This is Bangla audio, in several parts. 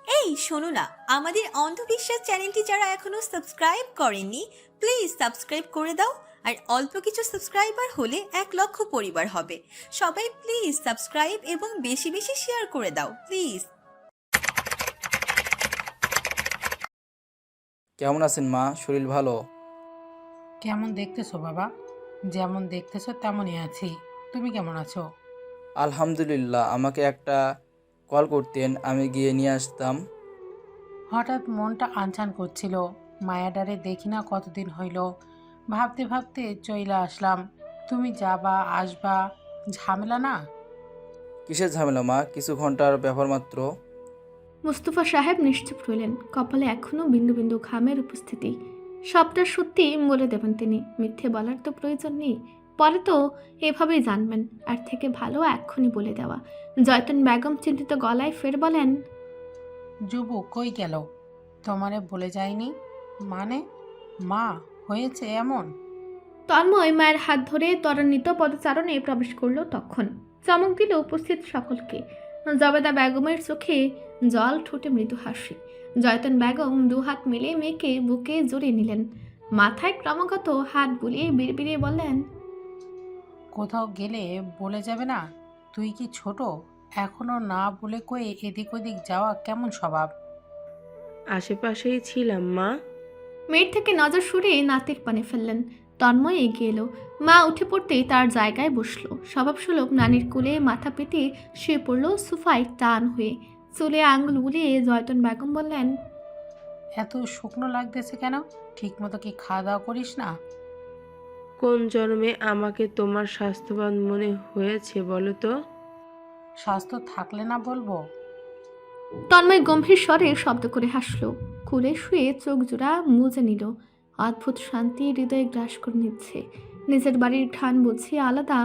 এই শোনো না, আমাদের অন্ধবিশ্বাস চ্যানেলটি যারা এখনো সাবস্ক্রাইব করেননি, প্লিজ সাবস্ক্রাইব করে দাও। আর অল্প কিছু সাবস্ক্রাইবার হলে 1 লক্ষ পরিবার হবে। সবাই প্লিজ সাবস্ক্রাইব এবং বেশি বেশি শেয়ার করে দাও প্লিজ। কেমন আছেন মা? শরীর ভালো? কেমন দেখতেছো বাবা? যেমন দেখতেছো তেমনই আছি। তুমি কেমন আছো? আলহামদুলিল্লাহ। আমাকে একটা কল করতেন, আমি গিয়ে নিয়ে আসতাম। হঠাৎ মনটা আনচান করছিল। মায়াডারে দেখি না কতদিন হইল। ভাবতে ভাবতে চইলা আসলাম। তুমি যাবা আসবা, ঝামেলা না? কিসের ঝামেলা মা? কিছু ঘন্টার ব্যাপার মাত্র। মুস্তফা সাহেব নিশ্চুপ রইলেন, কপালে এখনো বিন্দু বিন্দু ঘামের উপস্থিতি। সবটা সত্যি বলে দেবেন তিনি, মিথ্যে বলার তো প্রয়োজন নেই। পরে তো এভাবেই জানবেন, আর থেকে ভালো এক্ষুনি বলে দেওয়া। জয়তন বেগম চিন্তিত গলায় ফের বলেন, যুবু কই গেল? তোমারে বলে যায়নি? মানে মা হয়েছে এমন? তন্ময় মায়ের হাত ধরে ত্বরান্বিত পদচারণে প্রবেশ করলো তখন। চমক দিল উপস্থিত সকলকে। জবেদা বেগমের চোখে জল, ঠোঁটে মৃদু হাসি। জয়তন বেগম দুহাত মিলে মেয়েকে বুকে জড়িয়ে নিলেন, মাথায় ক্রমাগত হাত বুলিয়ে বিড়বিড়িয়ে বললেন, কোথাও গেলে বলে যাবে না? তুই কি ছোট? এখনো না বলে কয়ে এদিক ওদিক যাওয়া কেমন স্বভাব? আশেপাশেই ছিলাম মা। মেয়ের থেকে নজর সরিয়ে নাতির পানে ফেললেন। তন্ময় এগিয়ে এলো। মা উঠে পড়তেই তার জায়গায় বসলো। স্বভাবসুলভ নানির কোলে মাথা পেতে শুয়ে পড়ল সোফায় টান হয়ে। চুলে আঙুল উলিয়ে জয়তন বেগম বললেন, এত শুকনো লাগতেছে কেন? ঠিক মতো কি খাওয়া দাওয়া করিস না? কোন জন্মে আমাকে তোমার স্বাস্থ্যবান মনে হয়েছে বলো তো? স্বাস্থ্য থাকলে না বলবো? তন্ময় গম্ভীর স্বরে শব্দ করে হাসল। কোলে শুয়ে চোখ জোড়া মুজে নিল। অদ্ভুত শান্তি হৃদয়ে গ্রাস করে নিচ্ছে। নিজের বাড়ির ঘ্রাণ বুঝি আলাদা,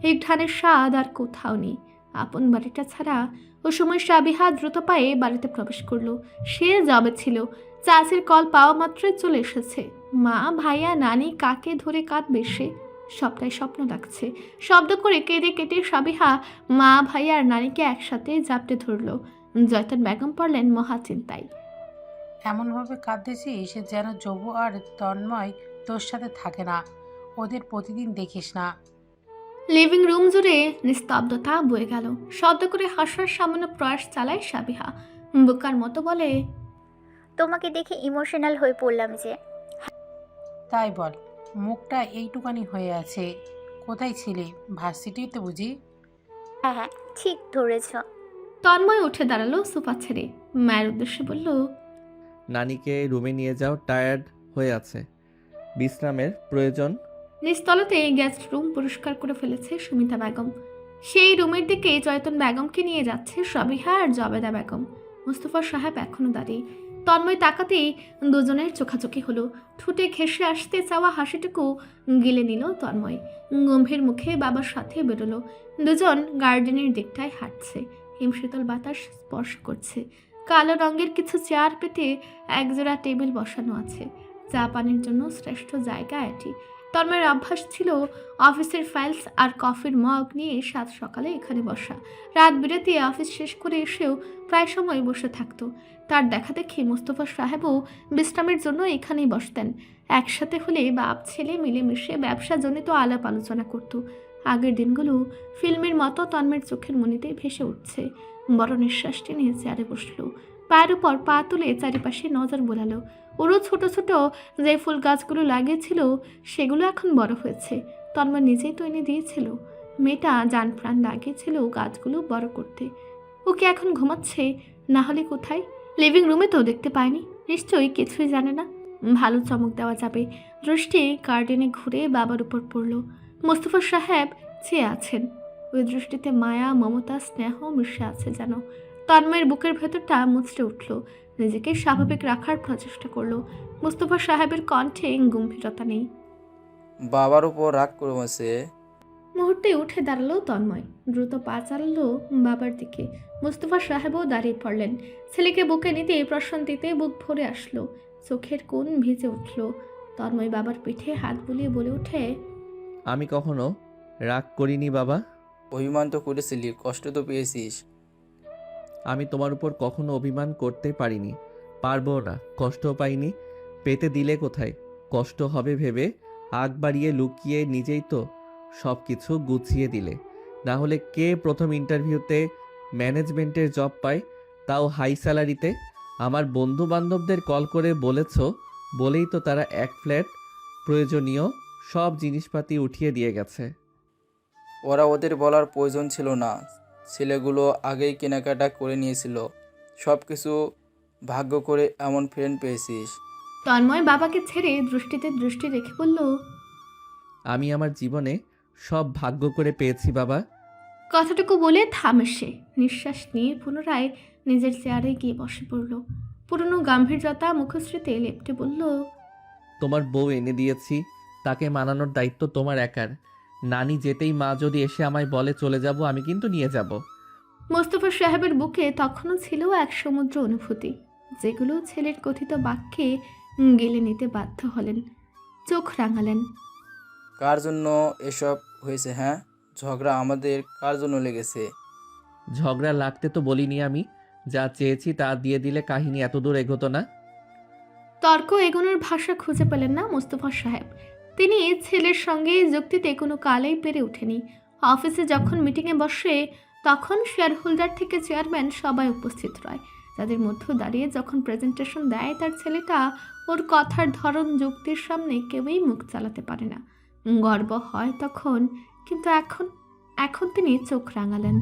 এই ঘ্রাণের স্বাদ আর কোথাও নেই। আপন বাড়িটা ছাড়া ও সময় সাবিহা দ্রুত পায়ে বাড়িতে প্রবেশ করলো। সে যাবে ছিল, চাচির কল পাওয়া মাত্রই চলে এসেছে। মা, ভাইয়া, নানি কাকে ধরে কাঁদবে সে? সবটাই স্বপ্ন লাগছে। শব্দ করে কেঁদে কেটে সাবিহা মা, ভাইয়া আর নানিকে একসাথে জাপটে ধরলো। জয়তন বেগম পড়লেন মহা চিন্তায়। এমনভাবে কাঁদতেছিস সে যেন যবু আর তন্ময় তোর সাথে থাকে না। ওদের প্রতিদিন দেখিস না। লিভিং রুম জুড়ে নিস্তব্ধতা বয়ে গেল। শব্দ করে হাসার সামান্য প্রয়াস চালায় সাবিহা। বোকার মতো বলে, তোমাকে দেখে ইমোশনাল হয়ে পড়লাম যে। তাই বল, মুখটা এইটুকানি হয়ে আছে। কোথায় ছিলি? ভার্সিটিতে বুঝি? হ্যাঁ হ্যাঁ, ঠিক ধরেছ। তন্ময় উঠে দাঁড়ালো সোফা ছেড়ে। মায়ের উদ্দেশ্যে বলল, নানিকে রুমে নিয়ে যাও, টায়ার্ড হয়ে আছে, বিশ্রামের প্রয়োজন। নিচতলাতে গেস্ট রুম পরিষ্কার করে ফেলেছে সুমিতা বেগম। সেই রুমের দিকে জয়তন বেগমকে নিয়ে যাচ্ছে সাবিহা আর জবেদা বেগম। মুস্তফা সাহেব এখনো দাঁড়িয়ে। তন্ময় তাকাতেই দুজনের চোখাচোখি হলো। ঠোঁটে ঘেঁষে আসতে চাওয়া হাসিটুকু গিলে নিল তন্ময়। গম্ভীর মুখে বাবার সাথে বেরোলো। দুজন গার্ডেনের দিকটায় হাঁটছে। হিমশীতল বাতাস স্পর্শ করছে। কালো রঙের কিছু চেয়ার পেতে একজোড়া টেবিল বসানো আছে। চা পানির জন্য শ্রেষ্ঠ জায়গা এটি। তন্ময়ের অভ্যাস ছিল অফিসের ফাইলস আর কফির মগ নিয়ে সাত সকালে এখানে বসা। রাত বিরাতে অফিস শেষ করে এসেও প্রায় সময় বসে থাকতো। তার দেখা দেখি মোস্তফা সাহেবও বিশ্রামের জন্য এখানেই বসতেন। একসাথে হলে বাপ ছেলে মিলেমিশে ব্যবসাজনিত আলাপ আলোচনা করত। আগের দিনগুলো ফিল্মের মতো তন্ময়ের চোখের মনিতে ভেসে উঠছে। বড় নিঃশ্বাসটি নিয়ে চেয়ারে বসলো। পায়ের উপর পা তুলে চারিপাশে নজর বোলালো। ওরও ছোট ছোট যে ফুল গাছগুলো লাগিয়েছিল সেগুলো এখন বড় হয়েছে। তন্ময় নিজেই তো এনে দিয়েছিল। মেয়েটা জান প্রাণ লাগিয়েছিল গাছগুলো বড় করতে। ওকে এখন ঘুমাচ্ছে, না হলে কোথায়? লিভিং রুমে তো দেখতে পায়নি, নিশ্চয়ই কিছুই জানে না। ভালো চমক দেওয়া যাবে। দৃষ্টি গার্ডেনে ঘুরে বাবার উপর পড়ল। মোস্তফা সাহেব চেয়ে আছেন। ওই দৃষ্টিতে মায়া, মমতা, স্নেহ মিশে আছে যেন। তন্ময়ের বুকের ভেতরটা মুচড়ে উঠল। নিজেকে স্বাভাবিক রাখার প্রচেষ্টা করলো। মুস্তফা সাহেবের কণ্ঠে গম্ভীরতা নেই। বাবার উপর রাগ করেছে। মুহূর্তে উঠে দাঁড়ালো তন্ময়। দ্রুত পা চালালো বাবার দিকে। মুস্তফা সাহেবও দাঁড়িয়ে পড়লেন। ছেলেকে বুকে নিতে প্রশান্তিতে বুক ভরে আসলো। চোখের কোণ ভিজে উঠল। তন্ময় বাবার পিঠে হাত বুলিয়ে বলে ওঠে, আমি কখনো রাগ করিনি বাবা। অভিমান তো করেছিলি, কষ্ট তো পেয়েছিস। আমি তোমার উপর কখনো অভিমান করতে পারিনি, পারবো না, কষ্টও পাইনি। পেতে দিলে কোথায় কষ্ট হবে ভেবে আগ বাড়িয়ে লুকিয়ে নিজেই তো সব কিছু গুছিয়ে দিলে। না হলে কে প্রথম ইন্টারভিউতে ম্যানেজমেন্টের জব পায়, তাও হাই স্যালারিতে? আমার বন্ধু বান্ধবদের কল করে বলেছো বলেই তো তারা এক ফ্ল্যাট প্রয়োজনীয় সব জিনিসপাতি উঠিয়ে দিয়ে গেছে। ওরা ওদের বলার প্রয়োজন ছিল না, ছেলেগুলো আগেই কেনাকাটা করে নিয়েছিল। সব কিছু ভাগ্য করে এমন ফ্রেন্ড পেয়েছিস। তন্ময় বাবাকে ছেড়ে দৃষ্টিতে দৃষ্টি রেখে বলল, আমি আমার জীবনে সব ভাগ্য করে পেয়েছি বাবা। কথাটুকু বলে থামে সে। নিঃশ্বাস নিয়ে পুনরায় নিজের চেয়ারে গিয়ে বসে পড়ল। পুরনো গাম্ভীর্যতা মুখশ্রীতে লেপ্টে বলল, তোমার বউ এনে দিয়েছি, তাকে মানানোর দায়িত্ব তোমার একার। নানি যেতেই মা যদি এসে আমায় বলে চলে যাব, আমি কিন্তু নিয়ে যাব। মোস্তফা সাহেবের বুকে তখনও ছিল এক সমুদ্র অনুভূতি, যেগুলো ছেলের কথিত বাক্যে গেলে নিতে বাধ্য হলেন। চোখ রাঙালেন। কার জন্য এসব হয়েছে? হ্যাঁ, ঝগড়া আমাদের কার জন্য লেগেছে? ঝগড়া লাগতে তো বলিনি আমি, যা চেয়েছি তা দিয়ে দিলে কাহিনী এত দূর এগোতো না। তর্ক এগোনোর ভাষা খুঁজে পেলেন না মোস্তফা সাহেব। তিনি ছেলের সঙ্গে যুক্তিতে কোনো কালেই পেরে ওঠেনি। অফিসে যখন মিটিংয়ে বসে তখন শেয়ার হোল্ডার থেকে চেয়ারম্যান সবাই উপস্থিত রয়। তাদের মধ্যে দাঁড়িয়ে যখন প্রেজেন্টেশন দেয় তার ছেলেটা, ওর কথার ধরন যুক্তির সামনে কেউই মুখ চালাতে পারে না। গর্ব হয় তখন, কিন্তু এখন তিনি চোখ রাঙালেন।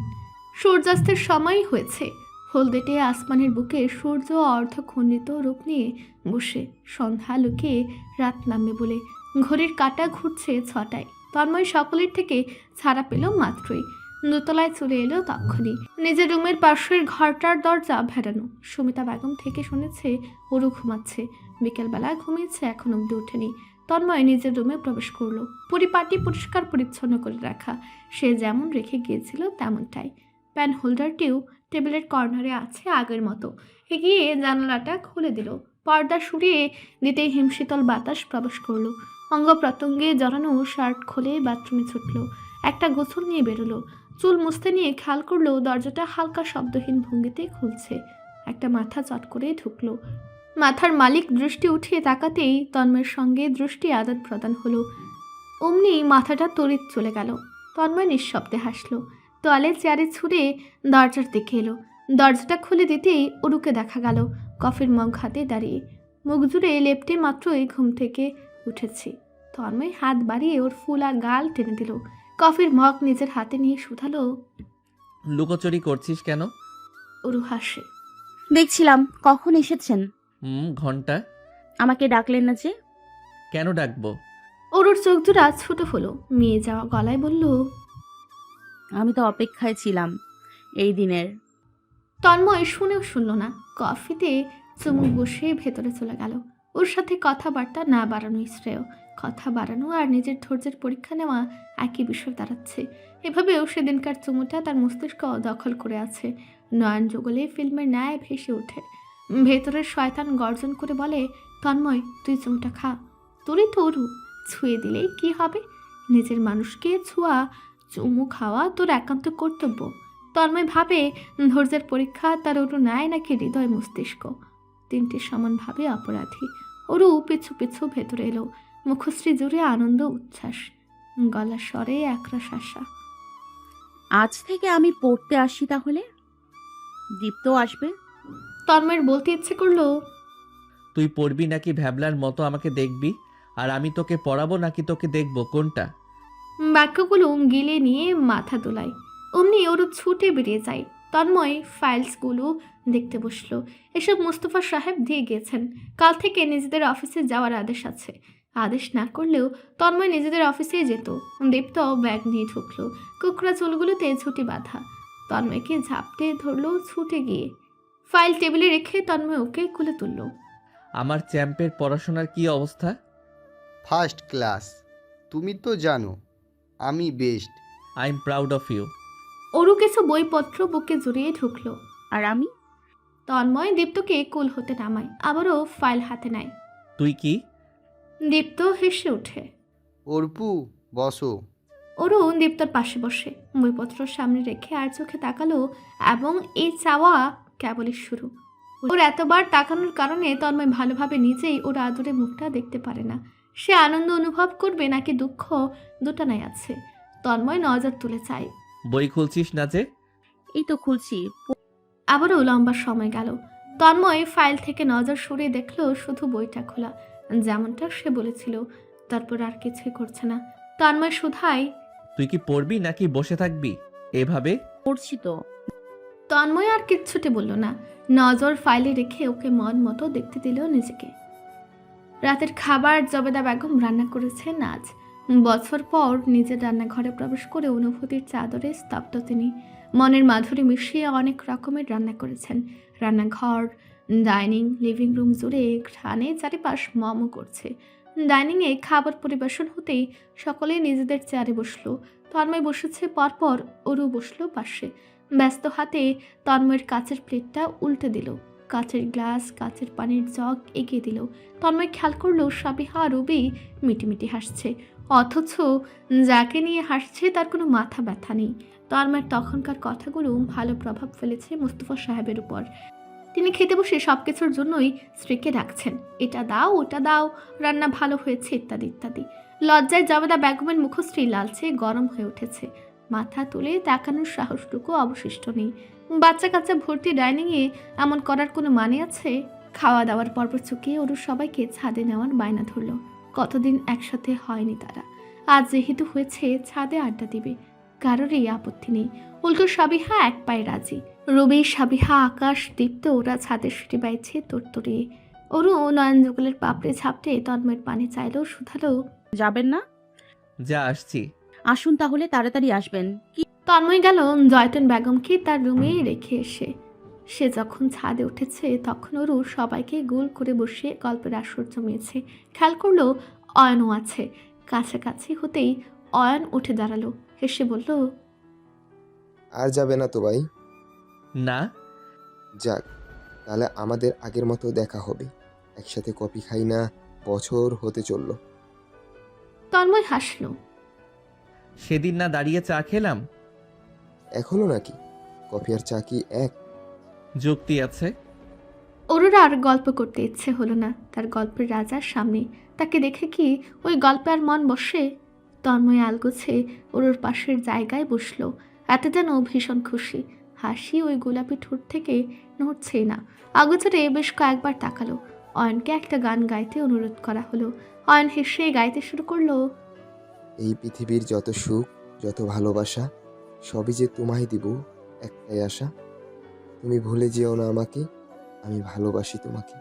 সূর্যাস্তের সময় হয়েছে। হলদেটে আসমানের বুকে সূর্য অর্ধখণ্ডিত রূপ নিয়ে বসে। সন্ধ্যা লুকিয়ে রাত নামবে বলে ঘড়ির কাঁটা ঘুরছে 6টায়। তন্ময় সকলের থেকে ছাড়া পেল মাত্রই। দোতলায় চলে এলো তক্ষুনি। নিজের রুমের পাশের ঘরটার দরজা ভেড়ানো। সুমিতা বেগম থেকে শুনেছে ওরও ঘুমাচ্ছে। বিকেলবেলা ঘুমিয়েছে, এখন অব্দি ওঠেনি। তন্ময় নিজের রুমে প্রবেশ করলো। পরিপাটি পরিষ্কার পরিচ্ছন্ন করে রাখা, সে যেমন রেখে গিয়েছিল তেমনটাই। প্যান হোল্ডারটিও টেবিলের কর্নারে আছে আগের মতো। এগিয়ে জানালাটা খুলে দিল। পর্দা সরিয়ে দিতেই হিমশীতল বাতাস প্রবেশ করলো। অঙ্গ প্রত্যঙ্গে জড়ানো শার্ট খুলে বাথরুমে ছুটল। একটা গোসল নিয়ে বেরোলো। চুল মুছতে নিয়ে খেয়াল করলো দরজাটা হালকা শব্দহীন ভঙ্গিতে খুলছে। একটা মাথা চট করে ঢুকলো। মাথার মালিক দৃষ্টি উঠিয়ে তাকাতেই তন্ময়ের সঙ্গে দৃষ্টি আদান প্রদান হলো। অমনি মাথাটা তড়িৎ চলে গেল। তন্ময় নিঃশব্দে হাসলো। তোয়ালে চেয়ারে ছুঁড়ে দরজার দিকে এলো। দরজাটা খুলে দিতেই অরুকে দেখা গেল কফির মগ হাতে দাঁড়িয়ে। মুখ জুড়ে লেপ্টে মাত্রই ঘুম থেকে উঠেছি। তন্ময় হাত বাড়িয়ে ওর ফুলা গাল টেনে দিল। কফির মগ নিজের হাতে নিয়ে শুধালো, লুকোচুরি করছিস কেন? অরু হাসে। দেখছিলাম কখন এসেছেন। ঘন্টা। আমাকে ডাকলেন না যে? কেন ডাকবো? অরুর চোখ দুটা ছোট হলো। মেয়ে যাওয়া গলায় বলল, আমি তো অপেক্ষায় ছিলাম এই দিনের। তন্ময় শুনেও শুনল না। কফিতে চুমুক বসে ভেতরে চলে গেল। ওর সাথে কথাবার্তা না বাড়ানোই শ্রেয়। কথা বাড়ানো আর নিজের ধৈর্যের পরীক্ষা নেওয়া একই বিষয় দাঁড়াচ্ছে। এভাবেও সেদিনকার চুমুটা তার মস্তিষ্ক দখল করে আছে। নয়ন যুগলে ফিল্মের ন্যায় ভেসে ওঠে। ভেতরের শয়তান গর্জন করে বলে, তন্ময় তুই চুমুটা খা, তোরই তো অরু, ছুঁয়ে দিলেই কি হবে? নিজের মানুষকে ছোঁয়া, চুমু খাওয়া তোর একান্ত কর্তব্য। তন্ময় ভাবে ধৈর্যের পরীক্ষা তার অরু নেয় নাকি হৃদয় মস্তিষ্ক। তিনটি সমানভাবে অপরাধী। অরু পিছু পিছু ভেতরে এলো। মুখশ্রী জুড়ে আনন্দ উচ্ছ্বাস, গলার স্বরে একরাশ আশা। আজ থেকে আমি পড়তে আসি তাহলে? দীপ্ত আসবে? তন্ময়ের বলতে ইচ্ছে করলো, তুই পড়বি নাকি ভ্যাবলার মতো আমাকে দেখবি? আর আমি তোকে পড়াবো নাকি তোকে দেখবো, কোনটা? বাক্যগুলো গিলে নিয়ে মাথা দোলায়। অমনি ওরু ছুটে বেরিয়ে যায়। তন্ময় ফাইলসগুলো দেখতে বসলো। এসব মুস্তফা সাহেব দিয়ে গেছেন। কাল থেকে নিজেদের অফিসে যাওয়ার আদেশ আছে। আদেশ না করলেও তন্ময় নিজেদের অফিসে যেত। দীপ্ত ব্যাগ নিয়ে ঢুকলো। কুকড়া চুলগুলোতে ছুটি বাঁধা। তন্ময়কে ঝাপটে ধরলো ছুটে গিয়ে। ফাইল টেবিলে রেখে তন্ময় ওকে খুলে তুলল। আমার চ্যাম্পের পড়াশোনার কি অবস্থা? First class. তুমি তো জানো আমি best. I am proud of you. ওরও কিছু বইপত্র বুকে জড়িয়ে ঢুকলো। আর আমি? তন্ময় দীপ্তকে কোল হতে নামায়, আবারও ফাইল হাতে নেয়। তুই কি? দীপ্ত হেসে ওঠে। অর্পু বসো। অরুণ দীপ্তর পাশে বসে বইপত্র সামনে রেখে আর চোখে তাকালো, এবং এই চাওয়া কেবলই শুরু। ওর এতবার তাকানোর কারণে তন্ময় ভালোভাবে নিজেই ওর আদরে মুখটা দেখতে পারে না। সে আনন্দ অনুভব করবে নাকি দুঃখ, দুটানাই আছে। তন্ময় নজর তুলে চায়। বই খুলছিস না যে? এই তো খুলছি। আবারও লম্বা সময় গেল। তন্ময় ফাইল থেকে নজর সরিয়ে দেখলো শুধু বইটা খোলা, যেমনটা সে বলেছিল। তারপর আর কিছুই করছে না। তন্ময় শুধায়, তুই কি পড়বি নাকি বসে থাকবি এভাবে? পড়ছি তো। তন্ময় আর কিচ্ছুটি বলল না। নজর ফাইলে রেখে ওকে মন মতো দেখতে দিল নিজেকে। রাতের খাবার জবেদা বেগম রান্না করেছেন আজ। বছর পর নিজের রান্নাঘরে প্রবেশ করে অনুভূতির চাদরে স্তব্ধ তিনি। মনের মাধুরী মিশিয়ে অনেক রকমের রান্না করেছেন। রান্নাঘর, ডাইনিং, লিভিং রুম জুড়ে ঘ্রাণে চারিপাশ মম করছে। ডাইনিংয়ে খাবার পরিবেশন হতেই সকলেই নিজেদের চেয়ারে বসলো। তন্ময় বসেছে পরপর, অরু বসলো পাশে। ব্যস্ত হাতে তন্ময়ের কাচের প্লেটটা উল্টে দিল। কাচের গ্লাস, কাচের পানির জগ এগিয়ে দিল। তন্ময় খেয়াল করলো সাবিহা আর রবি মিটিমিটি হাসছে, অথচ যাকে নিয়ে হাসছে তার কোনো মাথা ব্যথা নেই। তন্ময়ের তখনকার কথাগুলো ভালো প্রভাব ফেলেছে মুস্তফা সাহেবের উপর। তিনি খেতে বসে সব কিছুর জন্যই স্ত্রীকে ডাকছেন, এটা দাও, ওটা দাও, রান্না ভালো হয়েছে, ইত্যাদি ইত্যাদি। লজ্জায় জবেদা বেগমের মুখশ্রী লালচে গরম হয়ে উঠেছে। মাথা তুলে তাকানোর সাহসটুকু অবশিষ্ট নেই। বাচ্চা কাচ্চা ভর্তি ডাইনিংয়ে এমন করার কোনো মানে আছে? খাওয়া দাওয়ার পর্ব চুকিয়ে ওর সবাইকে ছাদে নেওয়ার বায়না ধরল। কতদিন একসাথে হয়নি তারা। আজ যেহেতু হয়েছে ছাদে আড্ডা দিবে, কারোরই আপত্তি নেই। উল্টো সাবিহা এক পায়ে রাজি। রবি, সাবিহা, আকাশ, দীপ্ত ওরা ছাদের সিঁড়ি বাইছে তোড়তড়িয়ে। ওরও নয়ন যুগলের পাপড়ে ঝাপটে তন্ময়ের পানি চাইলেও শুধালো, যাবেন না? যা আসছি। আসুন তাহলে, তাড়াতাড়ি আসবেন। কি তন্ময় গেল জয়তন বেগমকে তার রুমে রেখে এসে। সে যখন ছাদে উঠেছে তখন ওরু সবাইকে গোল করে বসিয়ে গল্পের আসর জমিয়েছে। খেয়াল করলো অয়নও আছে। কাছাকাছি হতেই অয়ন উঠে দাঁড়ালো, হেসে বলল, আর যাবে না তো ভাই? না। যাক, তাহলে আমাদের আগের মতো দেখা হবে। একসাথে কফি খাই না, বছর হতে চলল। তন্ময় হাসলো। সেদিন না দাঁড়িয়ে চা খেলাম? এখনো নাকি? কফি আর চা কি এক? যুক্তি আছে। ওরুর আর গল্প করতে ইচ্ছে হলো না তার গল্পের রাজার সামনে। তাকে দেখে কি ওই গল্পে আর মন বসে? তন্ময় আলগোছে ওরুর পাশের জায়গায় বসলো। এতে যেন ভীষণ খুশি। হাসি ওই গোলাপি ঠোঁট থেকে নড়ছেই না। আগোচরে বেশ কয়েকবার তাকালো। অয়নকে একটা গান গাইতে অনুরোধ করা হলো। অয়ন হেসে গাইতে শুরু করলো, এই পৃথিবীর যত সুখ, যত ভালোবাসা, সবই যে তোমায় দিব, একটাই আশা। তুমি ভুলে যেও না আমাকে, আমি ভালোবাসি তোমাকে।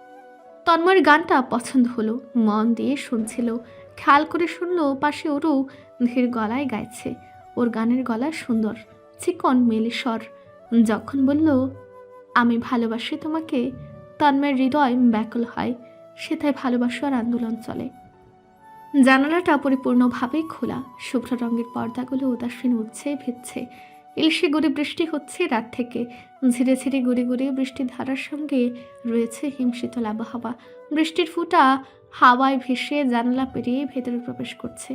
তন্ময়ের গানটা পছন্দ হলো, মন দিয়ে শুনছিল। খেয়াল করে শুনলো পাশে ওরও ধীর গলায় গাইছে। ওর গানের গলা সুন্দর, চিকন মেলে স্বর। যখন বলল, আমি ভালোবাসি তোমাকে, তন্ময়ের হৃদয় ব্যাকুল হয়। সেটাই ভালোবাসার আন্দোলন চলে। জানালাটা পরিপূর্ণভাবেই খোলা। শুভ্র রঙের পর্দাগুলো উদাসীন উঠছে, ভিজছে। ইলশে গড়ে বৃষ্টি হচ্ছে রাত থেকে। ঝিরে ঝিরে গড়ে গড়ে বৃষ্টির ধারার সঙ্গে রয়েছে হিমশীতল আবহাওয়া। বৃষ্টির ফোঁটা হাওয়ায় ভেসে জানালা পেরিয়ে ভেতরে প্রবেশ করছে।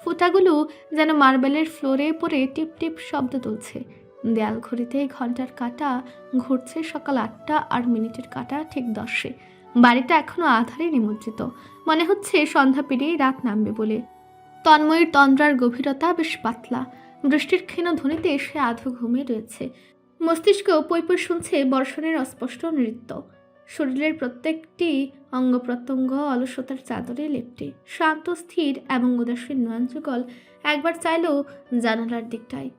ফোঁটাগুলো যেন মার্বেলের ফ্লোরে পড়ে টিপ টিপ শব্দ তুলছে। দেয়াল ঘড়িতে ঘন্টার কাঁটা ঘুরছে সকাল 8:00 কাঁটা ঠিক 10-এ। বাড়িটা এখনো আধারে নিমজ্জিত। মনে হচ্ছে সন্ধ্যা পেরিয়ে রাত নামবে বলে। তন্ময়ের তন্দ্রার গভীরতা বেশ পাতলা। বৃষ্টির ক্ষীণ ধ্বনিতে সে আধো ঘুমে রয়েছে। মস্তিষ্ক পৈপৈ শুনছে বর্ষণের অস্পষ্ট নৃত্য। শরীরের প্রত্যেকটি অঙ্গ প্রত্যঙ্গ অলসতার চাদরে লেপ্টে। শান্ত, স্থির এবং উদাসীন নয়ন যুগল একবার চাইল জানালার দিকটায়।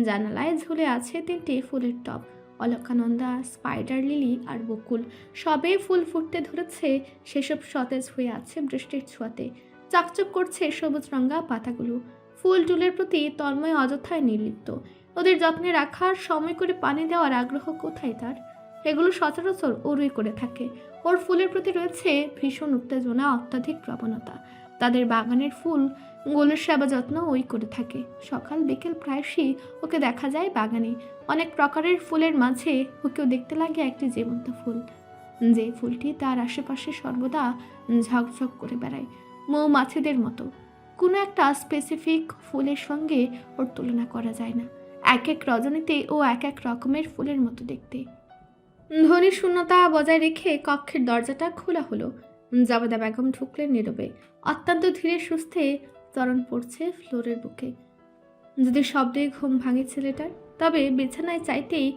জানালায় ঝুলে আছে 3টি ফুলের টব। অলকানন্দা, স্পাইডার লিলি আর বকুল, সবে ফুল ফুটতে ধরেছে। সেসব সতেজ হয়ে আছে বৃষ্টির ছোঁয়াতে। চকচক করছে সবুজ রঙা পাতাগুলো। ফুল টুলের প্রতি তন্ময় অযথায় নির্লিপ্ত। ওদের যত্নে রাখার, সময় করে পানি দেওয়ার আগ্রহ কোথায় তার? এগুলো সচরাচর ওরই করে থাকে। ওর ফুলের প্রতি রয়েছে ভীষণ উত্তেজনা, অত্যাধিক প্রবণতা। তাদের বাগানের ফুল গোলের সেবা যত্ন ওই করে থাকে। সকাল বিকেল প্রায়শই ওকে দেখা যায় বাগানে। অনেক প্রকারের ফুলের মাঝে ওকেও দেখতে লাগে একটি জীবন্ত ফুল, যে ফুলটি তার আশেপাশে সর্বদা ঝকঝক করে বেড়ায়, মৌমাছিদের মতো। কোনো একটা স্পেসিফিক ফুলের সঙ্গে ওর তুলনা করা যায় না। এক এক রজনীতে ও এক এক রকমের ফুলের মতো দেখতে। ধ্বনির শূন্যতা বজায় রেখে কক্ষের দরজাটা খোলা হলো। জাবেদা বেগম ঢুকলেন নীরবে। অত্যন্ত ধীরে সুস্থে চরণ পড়ছে ফ্লোরের বুকে। যদি শব্দে ঘুম ভাঙে ছেলেটার, তবে বিছানায় চাইতেই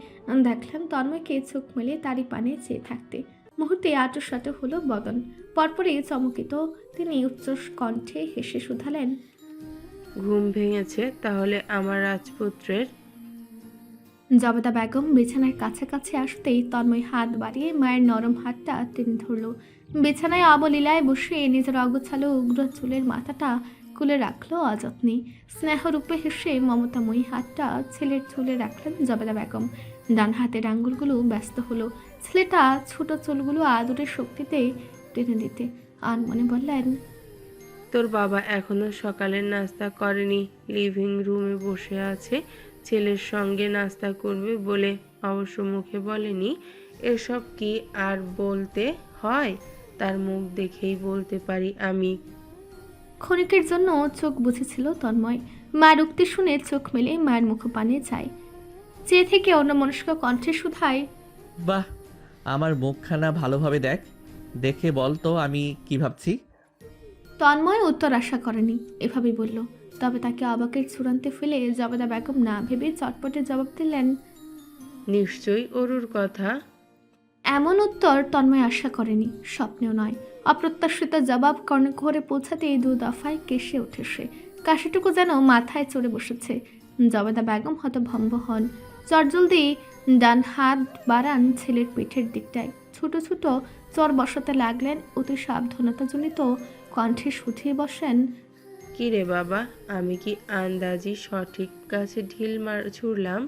দেখলাম তন্ময়কে চোখ মেলে তারই পানে চেয়ে থাকতে। মুহূর্তে আঁটো হলো বদন। পরপরই চমকিত তিনি উচ্চ কণ্ঠে হেসে শুধালেন, ঘুম ভেঙেছে তাহলে আমার রাজপুত্রের? জাবেদা বেগম বিছানার কাছাকাছি আসতেই তন্ময় হাত বাড়িয়ে মায়ের নরম হাতটা টেনে ধরল। বিছানায় অবলীলায় বসে নিজের অগোছালো উগ্র চুলের মাথাটা কুলে রাখলো অযত্নে। স্নেহরূপে হেসে মমতাময়ী হাতটা ছেলের চুলে রাখলেন জাবেদা বেগম। ডান হাতের আঙ্গুলগুলো ব্যস্ত হলো ছেলেটা ছোট চুলগুলো আদরের শক্তিতে টেনে দিতে। আনমনে বললেন, তোর বাবা এখনো সকালের নাস্তা করেনি, লিভিং রুমে বসে আছে। ছেলের সঙ্গে নাস্তা করবে বলে অবশ্য মুখে বলেনি। এসব কি আর বলতে হয়? তার মুখ দেখেই বলতে পারি আমি। ক্ষণিকের জন্য চোখ বুঝেছিল তন্ময়। মায়ের উক্তি শুনে চোখ মেলে মায়ের মুখপানে যায়। চেয়ে থেকে অন্যমনস্ক কণ্ঠে শুধায়, বাহ, আমার মুখখানা ভালোভাবে দেখ, দেখে বল তো আমি কি ভাবছি। তন্ময় উত্তর আশা করেনি, এভাবেই বলল। তবে তাকে অবাকের চূড়ান্তে ফেলে জাবেদা বেগম না ভেবে চটপটে জবাব দিলেন, নিশ্চয়ই অরুর কথা। এমন উত্তর তন্ময় আশা করেনি, স্বপ্নেও নয়। অপ্রত্যাশিত জবাব কর্ণকুহরে পৌঁছাতেই দু দফায় কেশে ওঠে সে। কাশিটুকু যেন মাথায় চড়ে বসেছে। জাবেদা বেগম হতভম্ব হন। চটজলদি ডান হাত বাড়ান ছেলের পিঠের দিকটায়। ছোট ছোট চর বসাতে লাগলেন। অতি সাবধানতাজনিত কণ্ঠে শুধিয়ে বসেন, কি রে বাবা, আমি কি আন্দাজি সঠিক কাছে ঢিল ছুড়লাম?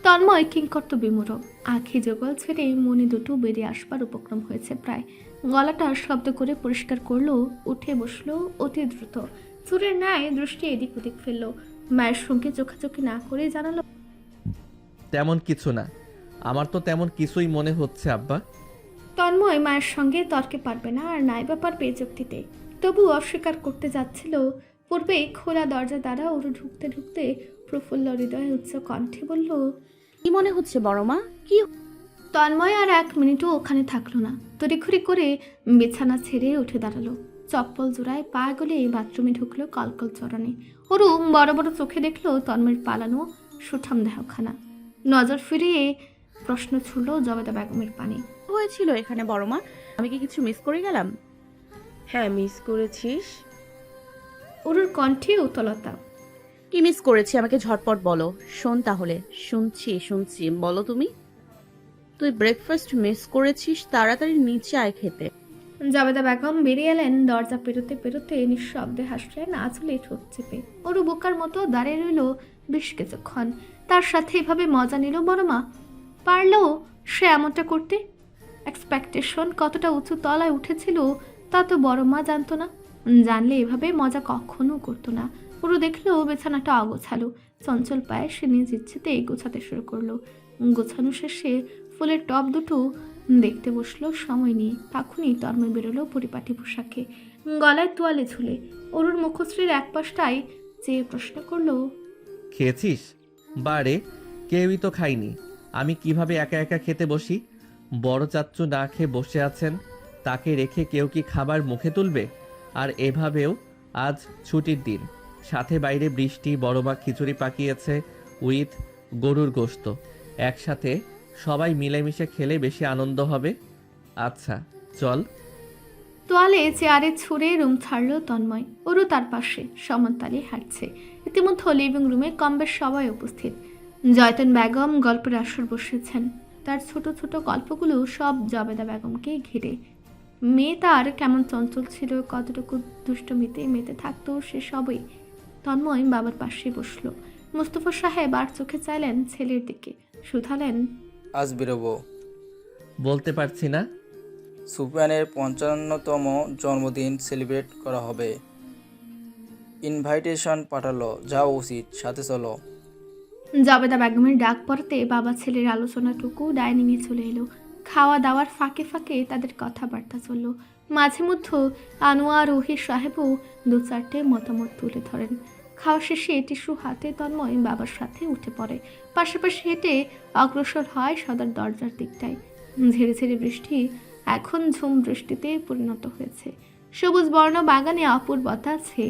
তন্ময় কিংকর্ত বিমূঢ়। আখি জগল ছেড়ে মনে দুটো বেরিয়ে আসবার উপক্রম হয়েছে প্রায়। গলাটা শব্দ করে পরিষ্কার করলো, উঠে বসলো অতি দ্রুত। চুরের ন্যায় দৃষ্টি এদিক ওদিক ফেললো। মায়ের সঙ্গে চোখাচোখি না করে জানালো, তেমন কিছু না, আমার তো তেমন কিছুই মনে হচ্ছে আব্বা। তন্ময় মায়ের সঙ্গে তর্কে পারবে না, আর নাইবা পারবে যুক্তিতে। তবু অস্বীকার করতে যাচ্ছিল। পূর্বেই খোলা দরজা দ্বারা ওর ঢুকতে ঢুকতে প্রফুল্ল হৃদয়ে উচ্চ কণ্ঠে বলল, কি মনে হচ্ছে বড় মা? কি? তন্ময় আর এক মিনিটও ওখানে থাকলো না। তড়িঘড়ি করে বিছানা ছেড়ে উঠে দাঁড়ালো। চপ্পল জোড়ায় পা গলে বাথরুমে ঢুকলো কলকল চরণে। অরুম বড় বড় চোখে দেখলো তন্ময়ের পালানো সুঠাম দেহখানা। নজর ফিরিয়ে প্রশ্ন ছুড়ল জাবেদা বেগমের পানে, হয়েছিল এখানে বড় মা? আমি কি কিছু মিস করে গেলাম? হ্যাঁ, মিস করেছিস। অরুর কণ্ঠে উতলতা। কি মিস করেছি আমাকে ঝটপট বলো। শোন তাহলে। শুনছি বলো তুমি। তুই ব্রেকফাস্ট মিস করেছিস, তাড়াতাড়ি নিচে আয় খেতে। জাবেদা বেগম বেরিয়ে এলেন। দরজা পেরোতে পেরোতে নিঃশব্দে হাসলেন আঁচলে ঠোঁট চেপে। ওরু বোকার মতো দাঁড়িয়ে রইল বেশ কিছুক্ষণ। তার সাথে এভাবে মজা নিল বড় মা। পারলো সে এমনটা করতে? এক্সপেকটেশন কতটা উঁচু তলায় উঠেছিল তা তো বড় মা জানতো না। জানলে এভাবে মজা কখনো করতো না। ওরু দেখলো বিছানাটা অগোছালো। চঞ্চল পায়ে সে নিজ ইচ্ছেতে গোছাতে শুরু করলো। গোছানো শেষে ফুলের টব দুটো দেখতে বসলো সময় নিয়ে। তখনই তন্ময় বেরোলো পরিপাটি পোশাকে, গলায় তোয়ালে ঝুলে। অরুর মুখশ্রীর এক পাশটায় চেয়ে প্রশ্ন করলো, খেয়েছিস? বারে, কেউই তো খাইনি। আমি কিভাবে একা একা খেতে বসি? বড় চাচ্চু না খেয়ে বসে আছেন, তাকে রেখে কেউ কি খাবার মুখে তুলবে? আর এভাবেও আজ ছুটির দিন, সাথে বাইরে বৃষ্টি, বড় মা খিচুড়ি পাকিয়েছে উইথ গরুর গোশত। একসাথে সবাই মিলেমিশে খেলে বেশি আনন্দ হবে। আচ্ছা চল। তোয়ালে চেয়ারে ছুঁড়ে রুম ছাড়লো তন্ময়। অরু তার পাশে সমানতালে হাঁটছে। ইতিমধ্যে লিভিং রুমে কমবেশ সবাই উপস্থিত। জয়তন বেগম গল্পের আসর বসেছেন। তার ছোট ছোট গল্পগুলো সব জাবেদা বেগমকে ঘিরে। মেয়ে তার কেমন চঞ্চল ছিল, কতটুকু দুষ্টমিতে মেতে থাকতো, সে সবই। তন্ময় বাবার পাশে বসলো। মুস্তফা সাহেব আর চোখে চাইলেন ছেলের দিকে, শুধালেন, আজ বেরোবো। বলতে পারছি না। সুফিয়ানের 55তম জন্মদিন সেলিব্রেট করা হবে। ইনভাইটেশন পাঠালো, যাওয়া উচিত, সাথে চলো। জাবেদা বেগমের ডাক পড়তে বাবা ছেলের আলোচনাটুকু ডাইনিংয়ে চলে এলো। খাওয়া দাওয়ার ফাঁকে ফাঁকে তাদের কথাবার্তা চলল। মাঝে মধ্যে আনোয়ার রহির সাহেবও দু চারটে মতামত তুলে ধরেন। খাওয়া শেষে টিস্যু হাতে তন্ময় বাবার সাথে উঠে পড়ে। পাশাপাশি হেঁটে অগ্রসর হয় সদর দরজার দিকটায়। ঝিরে ঝিরে বৃষ্টি এখন ঝুম বৃষ্টিতে পরিণত হয়েছে। সবুজ বর্ণ বাগানে অপূর্বতা আছে।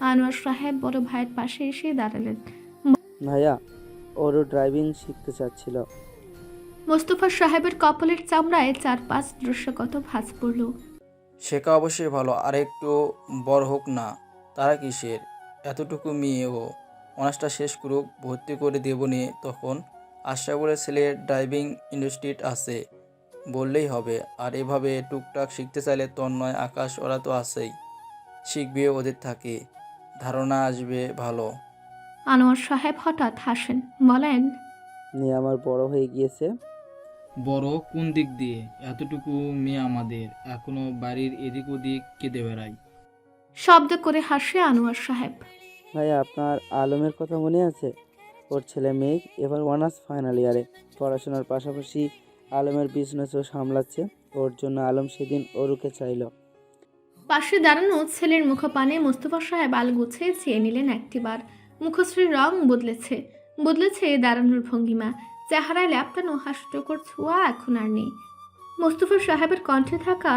আনোয়ার সাহেব বড় ভাইয়ের পাশে এসে দাঁড়ালেন। ভাইয়া, ওরও ড্রাইভিং শিখতে চাচ্ছিল। মোস্তফা সাহেবের কপালের চামড়ায় 4-5 দৃশ্যগত ভাঁজ পড়ল। শেখা অবশ্যই ভালো, আর একটু বড় হোক না, তারা কিসের, এতটুকু মেয়ে, ও অনার্সটা শেষ করুক, ভর্তি করে দেব নিয়ে। তখন আশরাফুলের ছেলের ড্রাইভিং ইনস্টিটিউট আছে বললেই হবে। আর এভাবে টুকটাক শিখতে চাইলে তন্ময়, আকাশ ওরা তো আছেই, শিখবে, ওদের থাকে ধারণা আসবে ভালো। আনোয়ার সাহেব হঠাৎ হাসেন, বলেন, নিয়ে আমার বড় হয়ে গিয়েছে। বড় কোন দিক দিয়ে? এতটুকু মেয়ে আমাদের, এখনো বাড়ির এদিক ওদিক কেঁদে বেড়াই। শব্দ করে হাসে আনোয়ার সাহেব। ভাইয়া, আপনার আলমের কথা মনে আছে? ওর ছেলে মেঘ এবার অনার্স ফাইনাল ইয়ারে। পড়াশোনার পাশাপাশি আলমের বিজনেসও সামলাচ্ছে। ওর জন্য আলম সেদিন অরুকে চাইল। পাশে দাঁড়ানো ছেলের মুখপানে মোস্তফা সাহেব আল গুছিয়ে চেয়ে নিলেন একটিবার। মুখশ্রীর রং বদলেছে দাঁড়ানোর ভঙ্গিমা। চেহারায় ল্যাপটানো হাস্যকর ছোঁয়া এখন আর নেই। মোস্তফা সাহেবের কণ্ঠে থাকা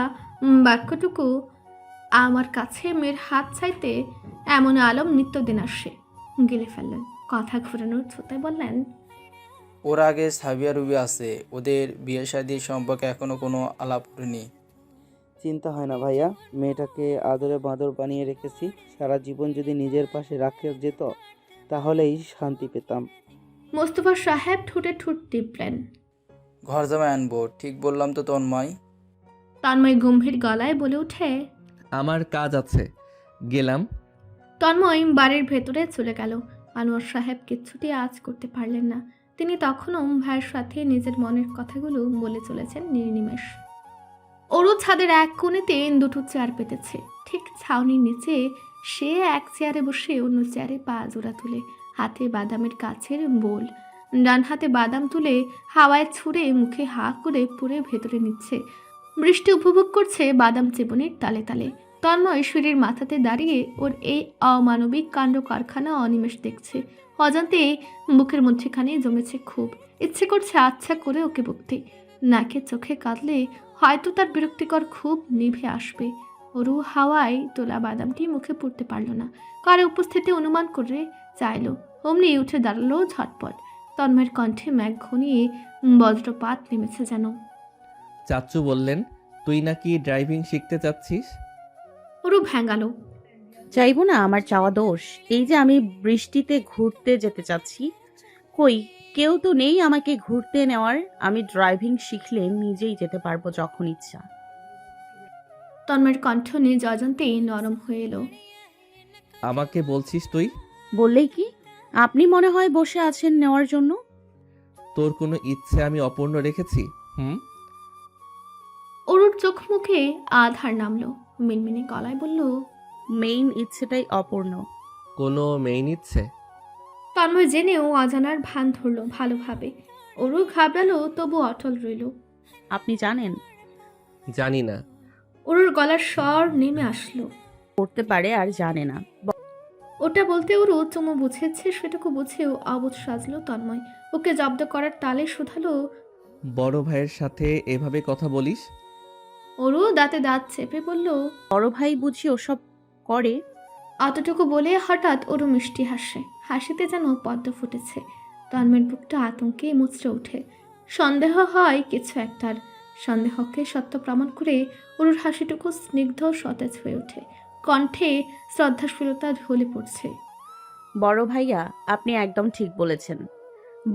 বাক্যটুকু, আমার কাছে মেয়ের হাত চাইতে এমন আলম নিত্যদিন আসে, গেলে ফেললেন। কথা ঘুরানোর ছোতায় বললেন, ওর আগে সাবিয়া রুবি আছে, ওদের বিয়ে শাদী সম্পর্কে এখনো কোনো আলাপ করিনি। চিন্তা হয় না ভাইয়া, মেয়েটাকে আদরে বাঁদর বানিয়ে রেখেছি। সারা জীবন যদি নিজের পাশে রাখা যেত তাহলেই শান্তি পেতাম। মোস্তফা সাহেব ঠোঁটে ঠোঁট টিপলেন। ঘর জামাই আনবো, ঠিক বললাম তো তন্ময়? তন্ময় গম্ভীর গলায় বলে ওঠে, আমার কাজ আছে, গেলাম। তন্ময় বাড়ির ভেতরে চলে গেল। আনোয়ার সাহেব কিচ্ছুটি আজ করতে পারলেন না। তিনি তখনও ভাইয়ের সাথে নিজের মনের কথাগুলো বলে চলেছেন নির্নিমেষ। ওরও ছাদের এক কোণেতে দুটো চেয়ার পেতেছে। ঠিক ছাউনির নিচে সে এক চেয়ারে বসে অন্য চেয়ারে পা জোড়া তুলে, হাতে বাদামের কাছের বোল, ডান হাতে বাদাম তুলে হাওয়ায় ছুঁড়ে মুখে হা করে পুরে ভেতরে নিচ্ছে। বৃষ্টি উপভোগ করছে বাদাম চেবনির তালে তালে। তন্ময় সিঁড়ির মাথাতে দাঁড়িয়ে ওর এই অমানবিক কাণ্ড কারখানা অনিমেষ দেখছে। অজান্তে বুকের মধ্যেখানে জমেছে খুব। ইচ্ছে করছে আচ্ছা করে ওকে বকতে। নাকে চোখে কাঁদলে হয়তো তার বিরক্তিকর খুব নিভে আসবে। ওরু হাওয়ায় তোলা বাদামটি মুখে পুড়তে পারল না। কারে উপস্থিতি অনুমান করে চাইল, অমনি উঠে দাঁড়ালো ঝটপট। তন্ময়ের কণ্ঠে মেঘ ঘনিয়ে বজ্রপাত নেমেছে যেন। চাচ্চু বললেন, তুই নাকি ড্রাইভিং শিখতে চাচ্ছিস? ওরু ভ্যাঙ্গালো। চাইবো না, আমার চাওয়া দোষ? এই যে আমি বৃষ্টিতে ঘুরতে যেতে চাচ্ছি, কই কেউ তো নেই আমাকে ঘুরতে নেওয়ার। আমি ড্রাইভিং শিখলে নিজেই যেতে পারবো যখন ইচ্ছা। তন্ময়ের কণ্ঠ নিজ অজান্তেই নরম হয়ে এলো। আমাকে বলছিস তুই? বললেই কি? আপনি মনে হয় বসে আছেন নেওয়ার জন্য। তোর কোনো ইচ্ছে আমি অপূর্ণ রেখেছি? অরুর চোখ মুখে আধার নামলো। মিনমিনে গলায় বলল, মেইন ইচ্ছেটাই অপূর্ণ। কোনো মেইন ইচ্ছে? তন্ময় জেনেও অজানার ভান ধরল ভালোভাবে। অরু ঘাবড়ালো, তবু অটল রইল। আপনি জানেন? জানি না। অরুর গলার স্বর নেমে আসলো। করতে পারে আর জানে না। ওটা বলতে ওরু চুমু বুঝেছে সেটুকু বুঝেও অবুঝ সাজলো তন্ময়। ওকে জব্দ করার তালে শুধালো, বড় ভাইয়ের সাথে এভাবে কথা বলিস? অরু দাঁতে দাঁত চেপে বলল, বড় ভাই বুঝি ওসব করে? অতটুকু বলে হঠাৎ ওরু মিষ্টি হাসে। হাসিতে যেন পদ্ম ফুটেছে। তন্ময়ের বুকটা আতঙ্কে মুচড়ে ওঠে। সন্দেহ হয় কিছু একটার। সন্দেহকে সত্য প্রমাণ করে ওরুর হাসিটুকু স্নিগ্ধ সতেজ হয়ে ওঠে। কণ্ঠে শ্রদ্ধাশীলতা ঢলে পড়ছে। বড় ভাইয়া, আপনি একদম ঠিক বলেছেন।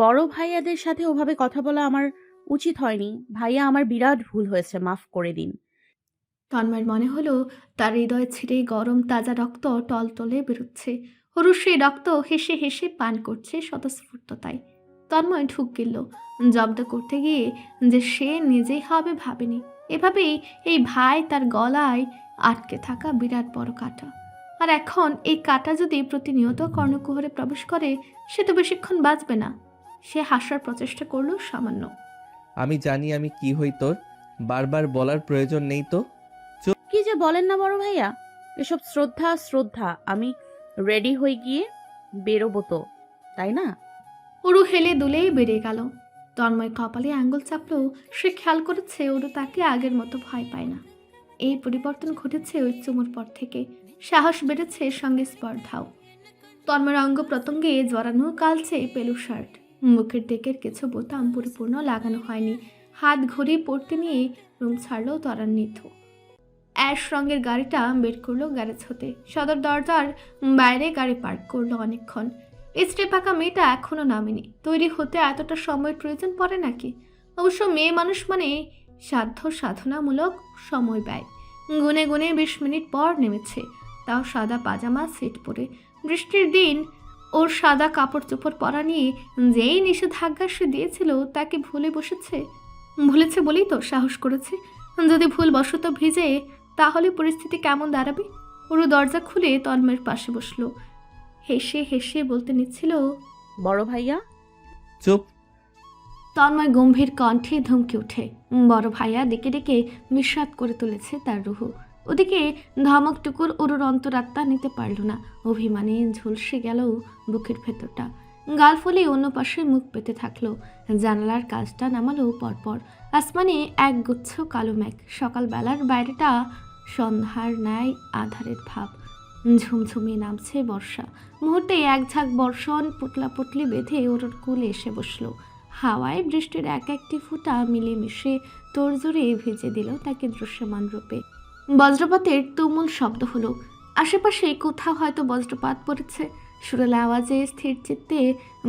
বড় ভাইয়াদের সাথে ওভাবে কথা বলা আমার উচিত হয়নি। ভাইয়া, আমার বিরাট ভুল হয়েছে, মাফ করে দিন। তন্ময়ের মনে হলো তার হৃদয় ছিঁড়ে গরম তাজা রক্ত টলটলে বেরোচ্ছে। অরু সেই রক্ত হেসে হেসে পান করছে স্বতঃস্ফূর্ততায়। তন্ময় ঢুক গেল। জব্দ করতে গিয়ে যে সে নিজেই হবে ভাবেনি। এভাবেই এই ভাই তার গলায় আটকে থাকা বিরাট বড় কাঁটা। আর এখন এই কাঁটা যদি প্রতিনিয়ত কর্ণকুহরে প্রবেশ করে, সে তো বেশিক্ষণ বাঁচবে না। সে হাসার প্রচেষ্টা করল সামান্য। আমি জানি আমি কি হই তোর, বারবার বলার প্রয়োজন নেই তো। কি যে বলেন না বড় ভাইয়া, এসব শ্রদ্ধা শ্রদ্ধা। আমি রেডি হয়ে গিয়ে বেরোবো তো, তাই না? উরু হেলে দুলেই বেরিয়ে গেল। তন্ময় কপালে আঙ্গুল চাপলেও সে খেয়াল করেছে উরু তাকে আগের মতো ভয় পায় না। এই পরিবর্তন ঘটেছে ওই চুমুর পর থেকে। সাহস বেড়েছে, সঙ্গে স্পর্ধাও। তন্ময়ের অঙ্গ প্রত্যঙ্গে জড়ানো কালচে পেলু শার্ট, মুখের দিকের কিছু বোতাম পরিপূর্ণ লাগানো হয়নি। হাত ঘড়ি পড়তে নিয়ে রুম ছাড়লো ত্বরান্বিত। অ্যাশ রঙের গাড়িটা বের করলো গ্যারেজ হতে। সদর দরজার বাইরে গাড়ি পার্ক করলো অনেকক্ষণ। স্টে পাকা মেয়েটা এখনো নামেনি। তৈরি হতে এতটা সময়ের প্রয়োজন পড়ে নাকি? অবশ্য মেয়ে মানুষ মানে সাধ্য সাধনামূলক সময় ব্যয়। গুনে গুনে 20 মিনিট পর নেমেছে, তাও সাদা পাজামা সেট পরে। বৃষ্টির দিন ওর সাদা কাপড় চোপড় পরা নিয়ে যেই নিষেধাজ্ঞা সে দিয়েছিল তাকে ভুলে বসেছে। ভুলেছে বলেই তো সাহস করেছে। যদি ভুলবশত ভিজে তাহলে পরিস্থিতি কেমন দাঁড়াবে? ওর দরজা খুলে তন্ময়ের পাশে বসলো। হেসে হেসে বলতে নিচ্ছিল, বড় ভাইয়া। চুপ। তন্ময় গম্ভীর কণ্ঠে ধমকে ওঠে। বড় ভাইয়া ডেকে ডেকে বিস্বাদ করে তুলেছে তার রুহু। ওদিকে ধমকটুকুর ওর অন্তরাত্মা নিতে পারল না। অভিমানে ঝলসে গেল বুকের ভেতরটা। গাল ফলে অন্য পাশে মুখ পেতে থাকলো। জানালার কাজটা নামালো পরপর। আসমানে এক গুচ্ছ কালো মেঘ। সকালবেলার বাইরেটা সন্ধ্যার ন্যায় আধারের ভাব। ঝুমঝুমিয়ে নামছে বর্ষা। মুহূর্তে এক ঝাঁক বর্ষণ পুটলা পুটলি বেঁধে ওর কোলে এসে বসলো। হাওয়ায় বৃষ্টির এক একটি ফোঁটা মিলেমিশে তোড়জোড়ে ভেজে দিল তাকে দৃশ্যমান রূপে। বজ্রপাতের তুমুল শব্দ হলো। আশেপাশে কোথাও হয়তো বজ্রপাত পড়েছে। সুরেল আওয়াজে স্থির চিত্তে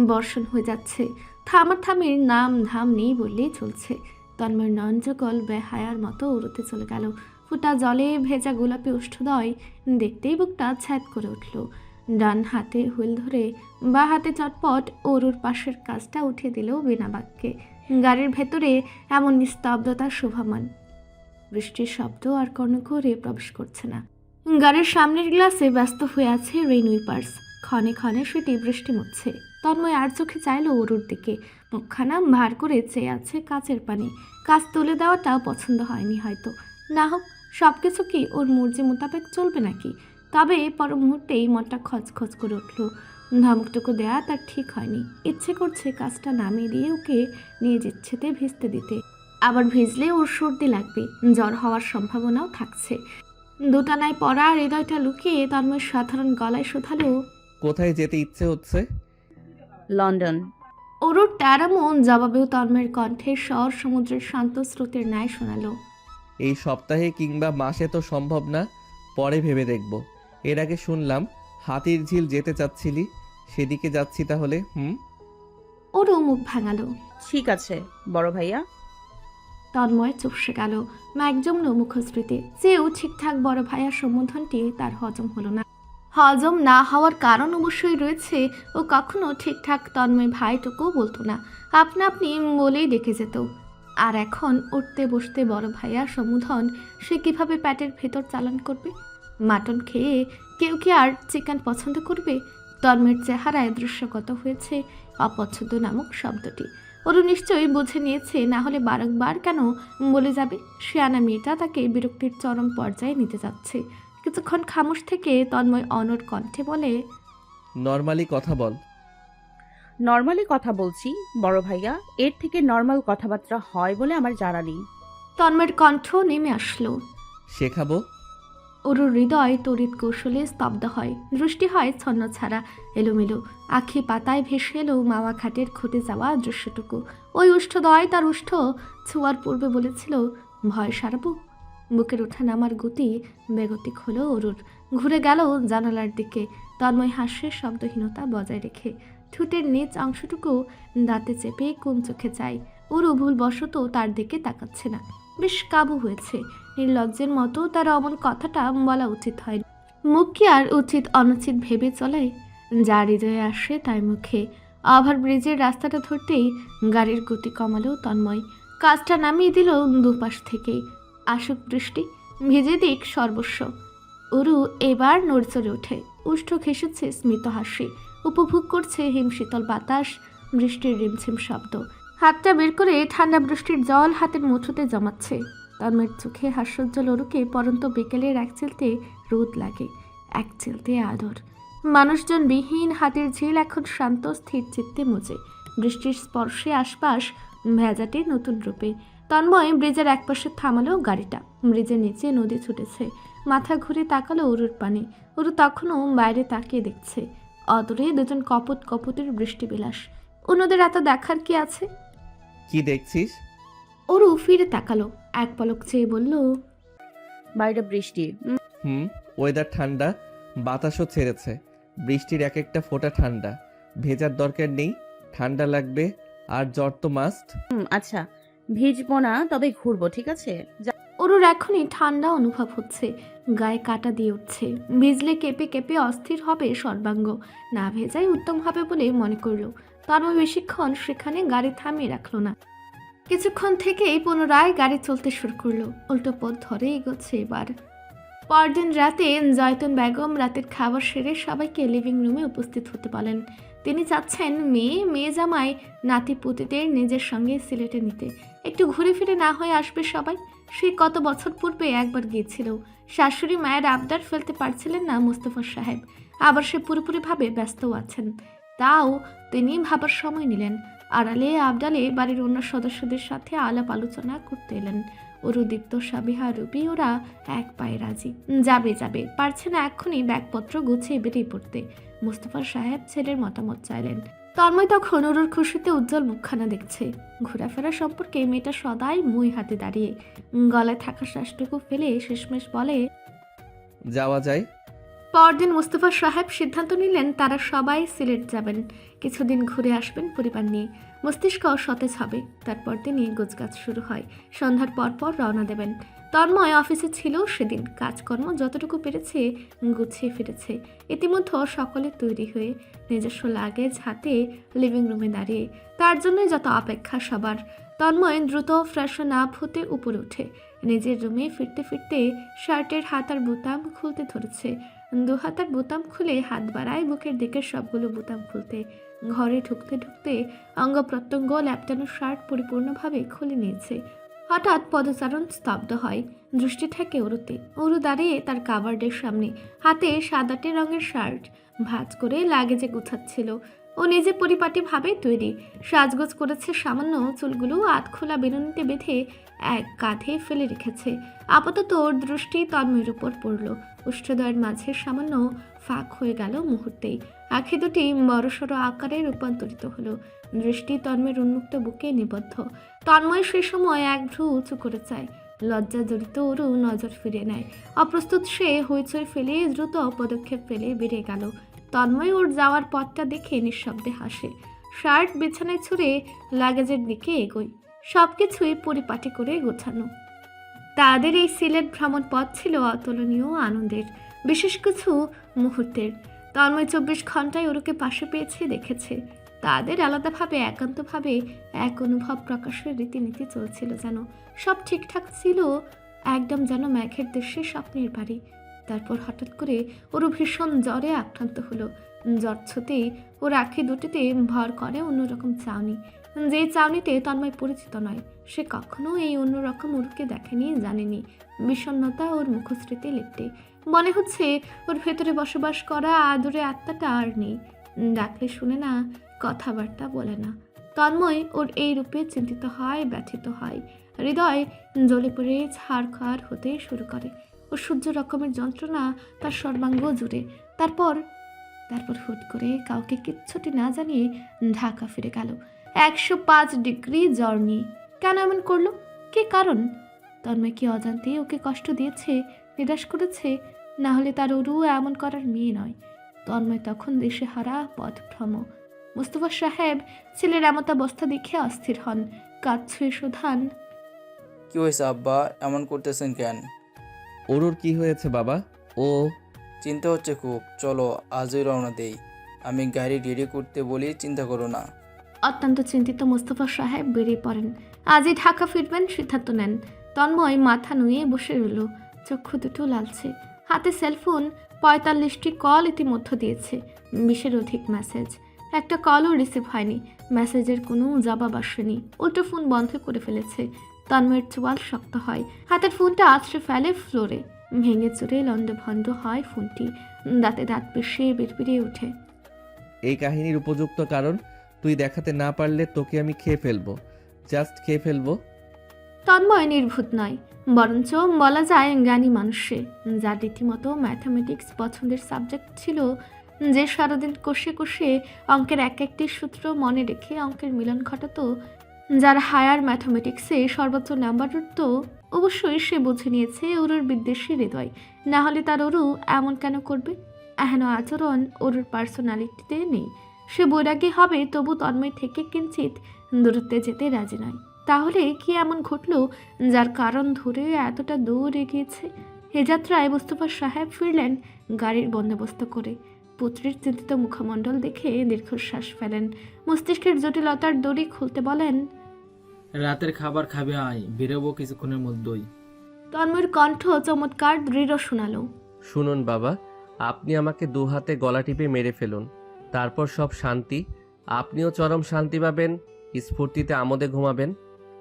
বর্ষণ হয়ে যাচ্ছে। থামাথামির নাম ধাম নেই বললেই চলছে। তন্ময়ের নয়নজগল বেহায়ার মতো উড়তে চলে গেল। ফোঁটা জলে ভেজা গোলাপি ওষ্ঠদয় দেখতেই বুকটা ছ্যাদ করে উঠল। ডান হাতে হুইল ধরে বা হাতে চটপট ওরুর পাশের কাজটা উঠিয়ে দিল বিনা বাক্যে। গাড়ির ভেতরে এমন নিস্তব্ধতা শোভামান। বৃষ্টির শব্দ আর কর্ণঘরে প্রবেশ করছে না। গাড়ির সামনের গ্লাসে ব্যস্ত হয়ে আছে রেইন উইপার্স। ক্ষণে ক্ষণে সেটি বৃষ্টি মুছছে। তন্ময় আর চোখে চাইল ওরুর দিকে। মুখখানা ভার করে চেয়ে আছে কাচের পানি। কাজ তুলে দেওয়াটাও পছন্দ হয়নি হয়তো। না হোক, সব কিছু কি ওর মর্জি মোতাবেক চলবে নাকি? তবে পর মুহূর্তেই মনটা খচখচ করে উঠল। ধমকটুকু দেয়া তার ঠিক হয়নি। ইচ্ছে করছে কাজটা নামিয়ে দিয়ে ওকে নিয়ে যেচ্ছেতে ভিজতে দিতে। আবার ভিজলে ওর সর্দি লাগবে, জ্বর হওয়ার সম্ভাবনাও থাকছে। দুটানায় পড়া হৃদয়টা লুকিয়ে তন্ময় সাধারণ গলায় শোধালো, কোথায় যেতে ইচ্ছে হচ্ছে? লন্ডন। ওরুর ট্যারা মন জবাবেও তন্ময়ের কণ্ঠে স্বর সমুদ্রের শান্ত স্রোতের ন্যায় শোনালো। এই সপ্তাহে কিংবা মাসে তো সম্ভব না, পরে ভেবে দেখব। এর আগে শুনলাম হাতির ঝিল যেতে চাচ্ছিলি, সেদিকে যাচ্ছি তাহলে। ওরও মুখ ভাঙালো। ঠিক আছে বড় ভাইয়া। তন্ময় চুপসে গেল। ম্যাকজমলো মুখশ্রীতে। যেও ঠিকঠাক বড় ভাইয়ার সম্বোধনটি তার হজম হলো না। হজম না হওয়ার কারণ অবশ্যই রয়েছে। ও কখনো ঠিকঠাক তন্ময় ভাইটুকুও বলতো না, আপনা আপনি বলেই ডেকে যেত। আর এখন উঠতে বসতে বড় ভাইয়ার সম্বোধন সে কিভাবে প্যাটের ভেতর চালান করবে? মাটন খেয়ে কেউ কি আর চিকেন পছন্দ করবে? তন্ময়ের চেহারায় দৃশ্যগত হয়েছে অপছন্দ নামক শব্দটি। ওরও নিশ্চয়ই বুঝে নিয়েছে, না হলে বারংবার কেন বলে যাবে? শেয়ানা মেয়েটা তাকে বিরক্তির চরম পর্যায়ে নিতে যাচ্ছে। কিছুক্ষণ খামোশ থেকে তন্ময় অনড় কণ্ঠে বলে, নর্মালি কথা বল। নর্মালি কথা বলছি বড় ভাইয়া, এর থেকে নর্মাল কথাবার্তা হয় বলে আমার জানা নেই। তন্ময়ের কণ্ঠ নেমে আসলো। শেখাবো। ওর হৃদয় তড়িৎ কৌশলে স্তব্ধ হয়। দৃষ্টি হয় ছন্ন ছাড়া, এলোমেলো। আখি পাতায় ভেসে এলো মাওয়া ঘাটের ঘটে যাওয়া দৃশ্যটুকু। ওই উষ্ঠদয় তার উষ্ঠ ছোঁয়ার পূর্বে বলেছিল, ভয় সারাবো। বুকের ওঠা নামার গতি বেগতিক হলো ওরুর। ঘুরে গেল জানালার দিকে। তন্ময় হাস্যের শব্দহীনতা বজায় রেখে ঠোঁটের নিচ অংশটুকু দাঁতে চেপে কোন চোখে চাই। ওরও ভুলবশত তার দিকে তাকাচ্ছে না। বেশ কাবু হয়েছে। নির্লজ্জের মতো তার অমন কথাটা বলা উচিত হয়। মুখ কি আর উচিত অনুচিত ভেবে চলে? যা হৃদয়ে আসে তাই মুখে। ওভারব্রিজের রাস্তাটা ধরতেই গাড়ির গতি কমালো তন্ময়। কাজটা নামিয়ে দিল দুপাশ থেকেই। আসুক বৃষ্টি, ভিজে দিক সর্বস্ব। ওরু এবার নড়চড়ে ওঠে। উষ্ঠ ঘেঁষেছে স্মিত হাসি। উপভোগ করছে হিমশীতল বাতাস, বৃষ্টির রিমঝিম শব্দ। হাতটা বের করে ঠান্ডা বৃষ্টির জল হাতের মুঠোতে জমাচ্ছে। তন্ময়ের চোখে হাস্যোজ্জ্বল অরুকে পরন্ত বিকেলের এক চিলতে রোদ লাগে, এক চিলতে আদর। মানুষজন বিহীন হাতের ঝিল এখন শান্ত স্থির চিত্তে মুজে। বৃষ্টির স্পর্শে আশপাশ ভেজাটে নতুন রূপে। তন্ময় ব্রিজের একপাশে থামালো গাড়িটা। ব্রিজের নিচে নদী ছুটেছে। মাথা ঘুরে তাকালো অরুর পানে। অরু তখনও বাইরে তাকিয়ে দেখছে। অদূরে দুজন কপট কপটের বৃষ্টিবিলাস। অন্যদের এত দেখার কি আছে? কি দেখছিস? অরু ফিরে তাকালো, এক পলক চেয়ে বলল, বাইরে বৃষ্টি। ওয়েদার ঠান্ডা, বাতাসও ছেড়েছে। বৃষ্টির এক একটা ফোঁটা ঠান্ডা। ভেজার দরকার নেই, ঠান্ডা লাগবে আর জ্বর তো মাস্ট। আচ্ছা, ভিজবো না, তবে ঘুরবো, ঠিক আছে? অরুর এখনই ঠান্ডা অনুভব হচ্ছে, গায়ে কাটা দিয়ে উঠছে। ভিজলে কেঁপে কেঁপে অস্থির হবে সর্বাঙ্গ। না ভেজাই উত্তম হবে বলে মনে করলো। তন্ময় বেশিক্ষণ সেখানে গাড়ি থামিয়ে রাখলো না। কিছুক্ষণ থেকেই পুনরায় গাড়ি চলতে শুরু করলো। উল্টো পথ ধরে এগোচ্ছে এবার। পরদিন রাতে জয়তুন বেগম রাতের খাবার সেরে সবাইকে লিভিং রুমে উপস্থিত হতে বলেন। তিনি চাচ্ছেন মেয়ে জামাই নাতি পুতিদের নিজের সঙ্গে সিলেটে নিতে। একটু ঘুরে ফিরে না হয়ে আসবে সবাই। সে কত বছর পূর্বে একবার গিয়েছিল। শাশুড়ি মায়ের আবদার ফেলতে পারছিলেন না মোস্তফা সাহেব। আবার সে পুরোপুরিভাবে ব্যস্তও আছেন। তাও তিনি ভাবার সময় নিলেন। আড়ালে আবডালে বাড়ির অন্য সদস্যদের সাথে আলাপ আলোচনা করতে এলেন। অরুদীপ্ত, সাবিহা, রুবি ওরা এক পায়ে রাজি। যাবে, পারছে না এক্ষুনি ব্যাগপত্র গুছিয়ে বেরিয়ে পড়তে। মোস্তফা সাহেব ছেলের মতামত চাইলেন। তন্ময় তখন অরুর খুশিতে উজ্জ্বল মুখখানা দেখছে। ঘোরাফেরা সম্পর্কে মেয়েটা সদাই মুই হাতে দাঁড়িয়ে। গলায় থাকা শ্বাসটুকু ফেলে শেষমেশ বলে, যাওয়া যায়। পরদিন মোস্তফা সাহেব সিদ্ধান্ত নিলেন তারা সবাই সিলেট যাবেন। কিছুদিন ঘুরে আসবেন পরিবার নিয়ে। মস্তিষ্ক সতেজ হবে। তারপর দিনই গোছগাছ শুরু হয়। সন্ধ্যার পর রওনা দেবেন। তন্ময় অফিসে ছিল সেদিন। কাজকর্ম যতটুকু পেরেছে গুছিয়ে ফিরেছে। ইতিমধ্যে সকলে তৈরি হয়ে নিজস্ব লাগেজ হাতে লিভিং রুমে দাঁড়িয়ে। তার জন্য যত অপেক্ষা সবার। তন্ময় দ্রুত ফ্রেশন আপ হতে উপরে ওঠে। নিজের রুমে ফিরতে ফিরতে শার্টের হাতার বোতাম খুলতে ধরেছে। দু হাতার বোতাম খুলে হাত বাড়ায় বুকের দিকে সবগুলো বোতাম খুলতে। ঘরে ঢুকতে ঢুকতে অঙ্গ প্রত্যঙ্গ ল্যাপটানো শার্ট পরিপূর্ণভাবে খুলে নিয়েছে। হঠাৎ পদচারণ স্তব্ধ হয়। দৃষ্টি থাকে অরুতে। অরু দাঁড়িয়ে তার কাভার্ডের সামনে, হাতে সাদাটে রঙের শার্ট ভাঁজ করে লাগেজে গুছাচ্ছিল। ও নিজে পরিপাটিভাবে তৈরি। সাজগোজ করেছে সামান্য, চুলগুলো আধখোলা বেনুনিতে বেঁধে এক কাঁধে ফেলে রেখেছে। আপাতত ওর দৃষ্টি তন্ময়ের উপর পড়ল। উষ্ঠদয়ের মাঝে সামান্য ফাঁক হয়ে গেল মুহূর্তেই। আঁখি দুটি বড়সড় আকারে রূপান্তরিত হলো। দৃষ্টি তন্ময়ের উন্মুক্ত বুকে নিবদ্ধ। তন্ময় সে সময় এক ভ্রু উঁচু করে চায়। লজ্জা জড়িত ওরও নজর ফিরিয়ে নেয়। অপ্রস্তুত সে হইচই ফেলে দ্রুত পদক্ষেপ ফেলে বেরিয়ে গেল। তন্ময় ওর যাওয়ার পথটা দেখে নিঃশব্দে হাসে। শার্ট বিছানায় ছুঁড়ে লাগেজের দিকে এগোয়। সবকিছুই পরিপাটি করে গোছানো। তাদের এই সিলেট ভ্রমণ পথ ছিল অতুলনীয় আনন্দের, বিশেষ কিছু মুহূর্তের। তন্ময় 24 ঘন্টায় ওরকে পাশে পেয়েছে, দেখেছে। তাদের আলাদাভাবে একান্তভাবে এক অনুভব প্রকাশের রীতিনীতি চলছিল যেন। সব ঠিকঠাক ছিল, একদম যেন মেঘের দেশে স্বপ্নের বাড়ি। তারপর হঠাৎ করে ওরও ভীষণ জ্বরে আক্রান্ত হলো। জ্বর ছুতেই ওর আঁখি দুটিতে ভর করে অন্যরকম চাউনি। যে চাউনিতে তন্ময় পরিচিত নয়। সে কখনো এই অন্যরকম ওরকে দেখেনি, জানেনি। বিষণ্ণতা ওর মুখশ্রীতে লেপটে। মনে হচ্ছে ওর ভেতরে বসবাস করা আদরে আত্মাটা আর নেই। ডাকলে শুনে না, কথাবার্তা বলে না। তন্ময় ওর এই রূপে চিন্তিত হয়, ব্যথিত হয়। হৃদয় জ্বলে পড়ে ছাড়খাড় হতে শুরু করে। ও সহ্য রকমের যন্ত্রণা তার সর্বাঙ্গ জুড়ে। তারপর হুট করে কাউকে কিচ্ছুটি না জানিয়ে ঢাকা ফিরে গেল 105 ডিগ্রি জ্বর নিয়ে। কেন এমন করলো? কি কারণ? তন্ময় কি অজান্তে ওকে কষ্ট দিয়েছে, নিরাশ করেছে? না হলে তার অরু এমন করার মেয়ে নয়। তন্ময় তখন দিশেহারা, পথভ্রম। মোস্তফা সাহেব ছেলের এমতাবস্থা দেখে অস্থির হন। কাজ ছুঁয়ে শোধান, কি হয়েছে আব্বা, এমন করতেছেন কেন? অরুর কি হয়েছে বাবা? ও চিন্তা হচ্ছে খুব। চলো আজই রওনা দেই। আমি গাড়ি রেডি করতে বলি, চিন্তা করো না। অত্যন্ত চিন্তিত মোস্তফা সাহেব বেরিয়ে পড়েন। আজই ঢাকা ফিরবেন সিদ্ধান্ত নেন। তন্ময় মাথা নুয়ে বসে রইল। চক্ষু দুটো লালছে। হাতে সেলফোন। 45টি কল ইতিমধ্যে দিয়েছে। 20-এর অধিক মেসেজ। একটা কলও রিসিভ হয়নি। মেসেজের কোনো জবাব আসেনি, উল্টো ফোন বন্ধ করে ফেলেছে। তন্ময়ের চোয়াল শক্ত হয়, হাতের ফোনটা আছড়ে ফেলে ফ্লোরে। ভেঙে চুরে লণ্ডভণ্ড হয় ফোনটি, দাঁতে দাঁত পিষে বিড়বিড়িয়ে ওঠে। এই কাহিনীর উপযুক্ত কারণ তুই দেখাতে না পারলে তোকে আমি খেয়ে ফেলবো, জাস্ট খেয়ে ফেলবো। তন্ময় নির্ভূত নয়, বরঞ্চ বলা যায় জ্ঞানী মানুষে, যার রীতিমতো ম্যাথামেটিক্স পছন্দের সাবজেক্ট ছিল, যে সারাদিন কষে কষে অঙ্কের এক একটি সূত্র মনে রেখে অঙ্কের মিলন ঘটাতো, যার হায়ার ম্যাথামেটিক্সে সর্বোচ্চ নাম্বার উঠত। অবশ্যই সে বুঝে নিয়েছে অরুর বিদ্বেষী হৃদয়, না হলে তার অরু এমন কেন করবে? এহেন আচরণ অরুর পার্সোনালিটিতে নেই। সে বৈরাগী হবে, তবু তন্ময় থেকে কিঞ্চিত দূরত্বে যেতে রাজি নয়। তাহলে কি এমন ঘটলো যার কারণ ধরে এতটা দূর এগিয়েছে? এ যাত্রায় মোস্তফা সাহেব ফিরলেন গাড়ির বন্দোবস্ত করে। পুত্রের চিন্তিত মুখমণ্ডল দেখে দীর্ঘশ্বাস ফেলেন, মস্তিষ্কের জটিলতার দড়ি খুলতে বলেন, রাতের খাবার খাবে আয়, বেরোবো কিছুক্ষণের মধ্যেই। তন্ময়ের কণ্ঠ চমৎকার দৃঢ় শোনালো। শুনুন বাবা, আপনি আমাকে দু হাতে গলা টিপে মেরে ফেলুন, তারপর সব শান্তি। আপনিও চরম শান্তি পাবেন, স্ফূর্তিতে আমোদে ঘুমাবেন।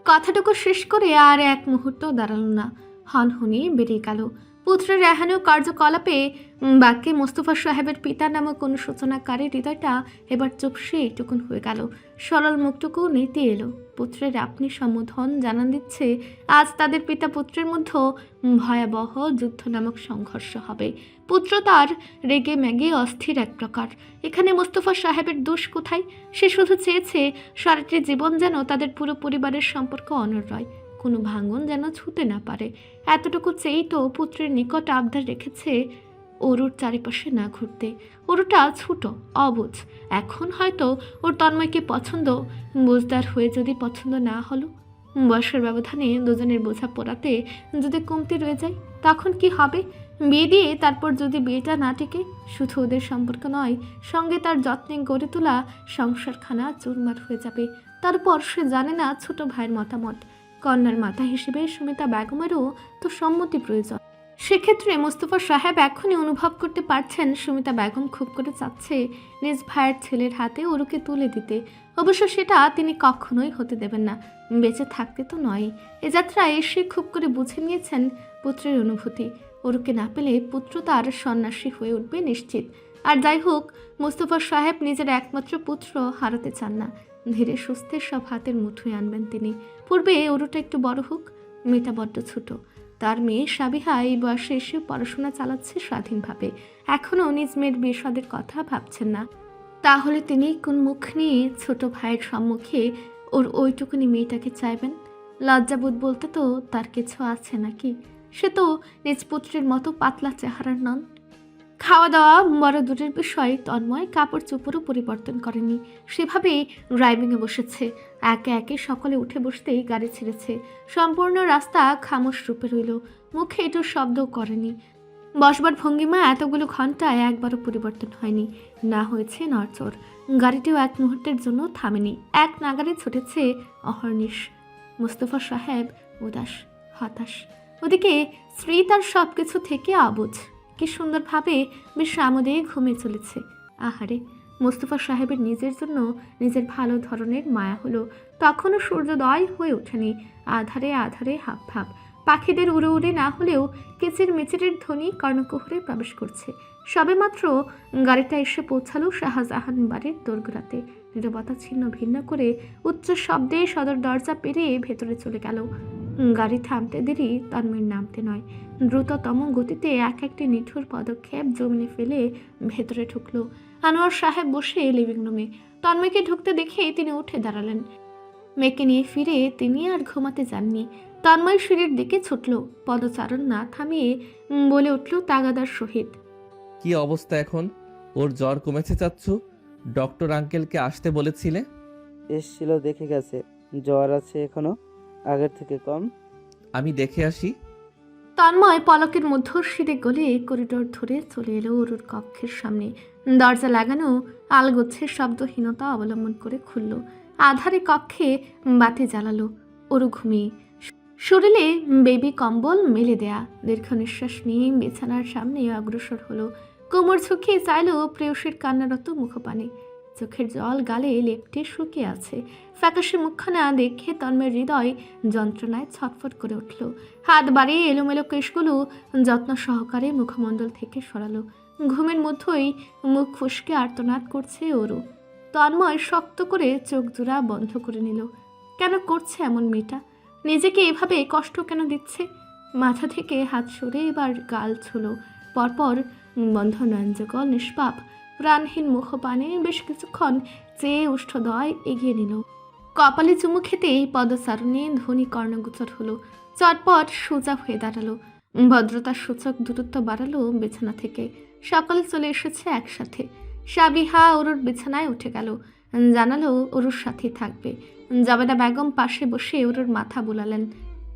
কথাটুকু শেষ করে আর এক মুহূর্ত দাঁড়ালো না, হনহনি বেরিয়ে গেল। পুত্রের এহেন কার্যকলাপে বাক্যে মোস্তফা সাহেবের পিতা নামক অনুশোচনাকারী হৃদয়টা এবার চুপসে এইটুকুন হয়ে গেল। সরল মুখটুকু নীতি এলো। পুত্রের আপনি সম্বোধন জানান দিচ্ছে আজ তাদের পিতা পুত্রের মধ্যে ভয়াবহ যুদ্ধ নামক সংঘর্ষ হবে। পুত্র তার রেগে ম্যাগে অস্থির এক প্রকার। এখানে মোস্তফা সাহেবের দোষ কোথায়? সে শুধু চেয়েছে সারাটি জীবন যেন তাদের পুরো পরিবারের সম্পর্ক অনড় রয়, কোনো ভাঙন যেন ছুঁতে না পারে। এতটুকু চেয়েই তো পুত্রের নিকট আবদার রেখেছে অরুর চারিপাশে না ঘুরতে। অরুটা ছোট, অবুঝ, এখন হয়তো ওর তন্ময়কে পছন্দ, বুঝদার হয়ে যদি পছন্দ না হলো, বয়সের ব্যবধানে দুজনের বোঝা পোড়াতে যদি কমতি রয়ে যায়, তখন কি হবে? বিয়ে দিয়ে তারপর যদি বিয়েটা না টেকে, শুধু ওদের সম্পর্ক নয়, সঙ্গে তার যত্নে গড়ে তোলা সংসারখানা চুরমার হয়ে যাবে। তারপর সে জানে না ছোট ভাইয়ের মতামত, কন্যার মাতা হিসেবে সুমিতা বেগমেরও তো সম্মতি প্রয়োজন। সেক্ষেত্রে মোস্তফা সাহেব এখনই অনুভব করতে পারছেন সুমিতা বেগম খুব করে চাচ্ছে নিজ ভাইয়ের ছেলের হাতে অরুকে তুলে দিতে। অবশ্য সেটা তিনি কখনোই হতে দেবেন না, বেঁচে থাকতে তো নয়। এ যাত্রায় এসে খুব করে বুঝে নিয়েছেন পুত্রের অনুভূতি। অরুকে না পেলে পুত্র তার সন্ন্যাসী হয়ে উঠবে নিশ্চিত। আর যাই হোক, মোস্তফা সাহেব নিজের একমাত্র পুত্র হারাতে চান না। ধীরে সুস্থে সব হাতের মুঠোয় আনবেন তিনি। পূর্বে অরুটা একটু বড় হোক, মেয়েটা বড্ড ছোট। তার মেয়ে সাবিহা এই বয়সে এসে পড়াশোনা চালাচ্ছে স্বাধীনভাবে, এখনও নিজ মেয়ের বিয়ে-শাদীর কথা ভাবছেন না। তাহলে তিনি কোন মুখ নিয়ে ছোট ভাইয়ের সম্মুখে ওর ওইটুকুনি মেয়েটাকে চাইবেন? লজ্জাবোধ বলতে তো তার কিছু আছে নাকি? সে তো নিজ পুত্রের মতো পাতলা চেহারার নন। খাওয়া দাওয়া বড় দূরের বিষয়, তন্ময় কাপড় চোপড়ও পরিবর্তন করেনি, সেভাবে ড্রাইভিংয়ে বসেছে। একে একে সকলে উঠে বসতেই গাড়ি ছেড়েছে। সম্পূর্ণ রাস্তা খামোশ রূপে রইল, মুখে একটু শব্দও করেনি। বসবার ভঙ্গিমা এতগুলো ঘন্টায় একবারও পরিবর্তন হয়নি, না হয়েছে নড়চড়। গাড়িটিও এক মুহূর্তের জন্য থামেনি, এক নাগারে ছুটেছে অহর্নিশ। মোস্তফা সাহেব উদাস, হতাশ। ওদিকে স্ত্রী তার সব কিছু থেকে অবুঝ, কি সুন্দরভাবে বেশ আমোদে ঘুমিয়ে চলেছে। আহারে, মোস্তফা সাহেবের নিজের জন্য নিজের ভালো ধরনের মায়া হলো। তখনও সূর্যোদয় হয়ে ওঠেনি, আধারে আধারে হাফ হাফ। পাখিদের উড়ে উড়ে না হলেও কিচির মিচিরের ধ্বনি কর্ণকুহরে প্রবেশ করছে। সবেমাত্র গাড়িটা এসে পৌঁছালো শাহজাহান বাড়ির দোরগোড়াতে। নীরবতা ছিন্ন ভিন্ন করে উচ্চ শব্দে সদর দরজা পেরিয়ে ভেতরে চলে গেল। গাড়ি থামতে দেরি, তন্ময়ের নামতে নয়। দ্রুততম গতিতে এক একটি নিঠুর পদক্ষেপ জমিনে ফেলে ভেতরে ঢুকলো। আনোয়ার সাহেব বসে লিভিং রুমে। তন্ময়কে ঢুকতে দেখে তিনি উঠে দাঁড়ালেন। মেয়েকে নিয়ে ফিরে তিনি আর ঘুমাতে যাননি। তন্ময় সিঁড়ির দিকে ছুটল, পদচারণ না থামিয়ে বলে উঠল তাগাদার সহিত, কি অবস্থা এখন? ওর জ্বর কমেছে চাচ্ছু? ডক্টর আঙ্কেলকে আসতে বলেছিলে? এসছিল, দেখে গেছে, জ্বর আছে এখনো, আগের থেকে কম। আমি দেখে আসি। তন্ময় পলকের মধ্যশিরে গলে করিডোর ধরে চলে এলো অরুর কক্ষের সামনে। দরজা লাগানো আলগোছের শব্দহীনতা অবলম্বন করে খুলল। আধারে কক্ষে বাতি জ্বালালো। অরু ঘুমিয়ে, শরীরে বেবি কম্বল মেলে দেয়া। দীর্ঘ নিঃশ্বাস নিয়ে বিছানার সামনে অগ্রসর হলো। কোমর ঝুঁকিয়ে চাইল প্রেয়সীর কান্নারত মুখপানে। চোখের জল গালে লেপটে শুকিয়ে আছে। ফ্যাকাশে মুখখানা দেখে তন্ময়ের হৃদয় যন্ত্রণায় ছটফট করে উঠল। হাত বাড়িয়ে এলোমেলো কেশগুলো যত্ন সহকারে মুখমণ্ডল থেকে সরালো। ঘুমের মধ্যেই মুখ ফুসকে আর্তনাদ করছে ওরু। তন্ময় শক্ত করে চোখ জোড়া বন্ধ করে নিল। কেন করছে এমন মেয়েটা? নিজেকে এভাবে কষ্ট কেন দিচ্ছে? মাথা থেকে হাত সরে এবার গাল ছুলো। পরপর বন্ধ নয়নজগল নিষ্পাপ প্রাণহীন মুখপানে বেশ কিছুক্ষণ চেয়ে উষ্ঠদয় এগিয়ে নিল। কপালে চুমু খেতেই পদচারণে ধ্বনি কর্ণগোচর হলো। চটপট সোজা হয়ে দাঁড়ালো। ভদ্রতার সূচক দূরত্ব বাড়ালো বিছানা থেকে। সকালে চলে এসেছে একসাথে। সাবিহা ওরুর বিছানায় উঠে গেল, জানালো ওরুর সাথে থাকবে। জাবেদা বেগম পাশে বসে ওরুর মাথা বুলালেন।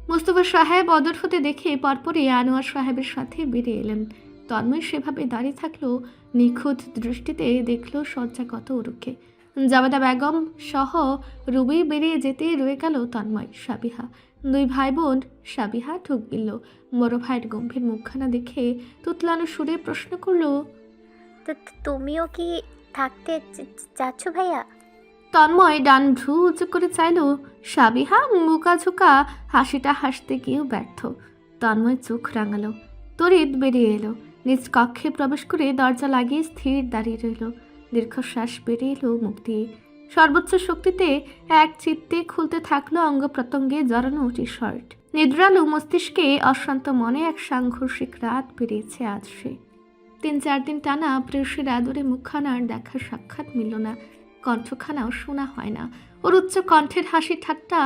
মুস্তফা সাহেব অদর হতে দেখে পরপরই আনোয়ার সাহেবের সাথে বেরিয়ে এলেন। তন্ময় সেভাবে দাঁড়িয়ে থাকলো, নিখুঁত দৃষ্টিতে দেখল শয্যাগত ওরুকে। জাবেদা বেগম সহ রুবি বেরিয়ে যেতে রয়ে গেল তন্ময়, সাবিহা। দুই ভাই বোন। সাবিহা ঠুক গিলল। বড় ভাইয়ের গম্ভীর মুখখানা দেখে তুতলানো সুরে প্রশ্ন করলো, তো তুমিও কি থাকতে চাচ্ছ ভাইয়া? তন্ময় ডান ভ্রু উঁচু করে চাইল। সাবিহা মুকা ঝুঁকা হাসিটা হাসতে গিয়েও ব্যর্থ। তন্ময় চোখ রাঙালো, তড়িৎ বেরিয়ে এলো। নিজ কক্ষে প্রবেশ করে দরজা লাগিয়ে স্থির দাঁড়িয়ে রইল। দীর্ঘশ্বাস বেরিয়ে এলো মুখ দিয়ে। সর্বোচ্চ শক্তিতে এক চিত্তে খুলতে থাকলো অঙ্গ প্রত্যঙ্গে জড়ানো টি শার্ট। নিদ্রালু মস্তিষ্কে অশান্ত মনে এক সাংঘর্ষিক রাত পেরিয়েছে আজ সে। 3-4 দিন টানা প্রেয়সীর আদরে মুখখানার দেখা সাক্ষাৎ মিলল না, কণ্ঠখানাও শোনা হয় না। ওর উচ্চ কণ্ঠের হাসি ঠাট্টা,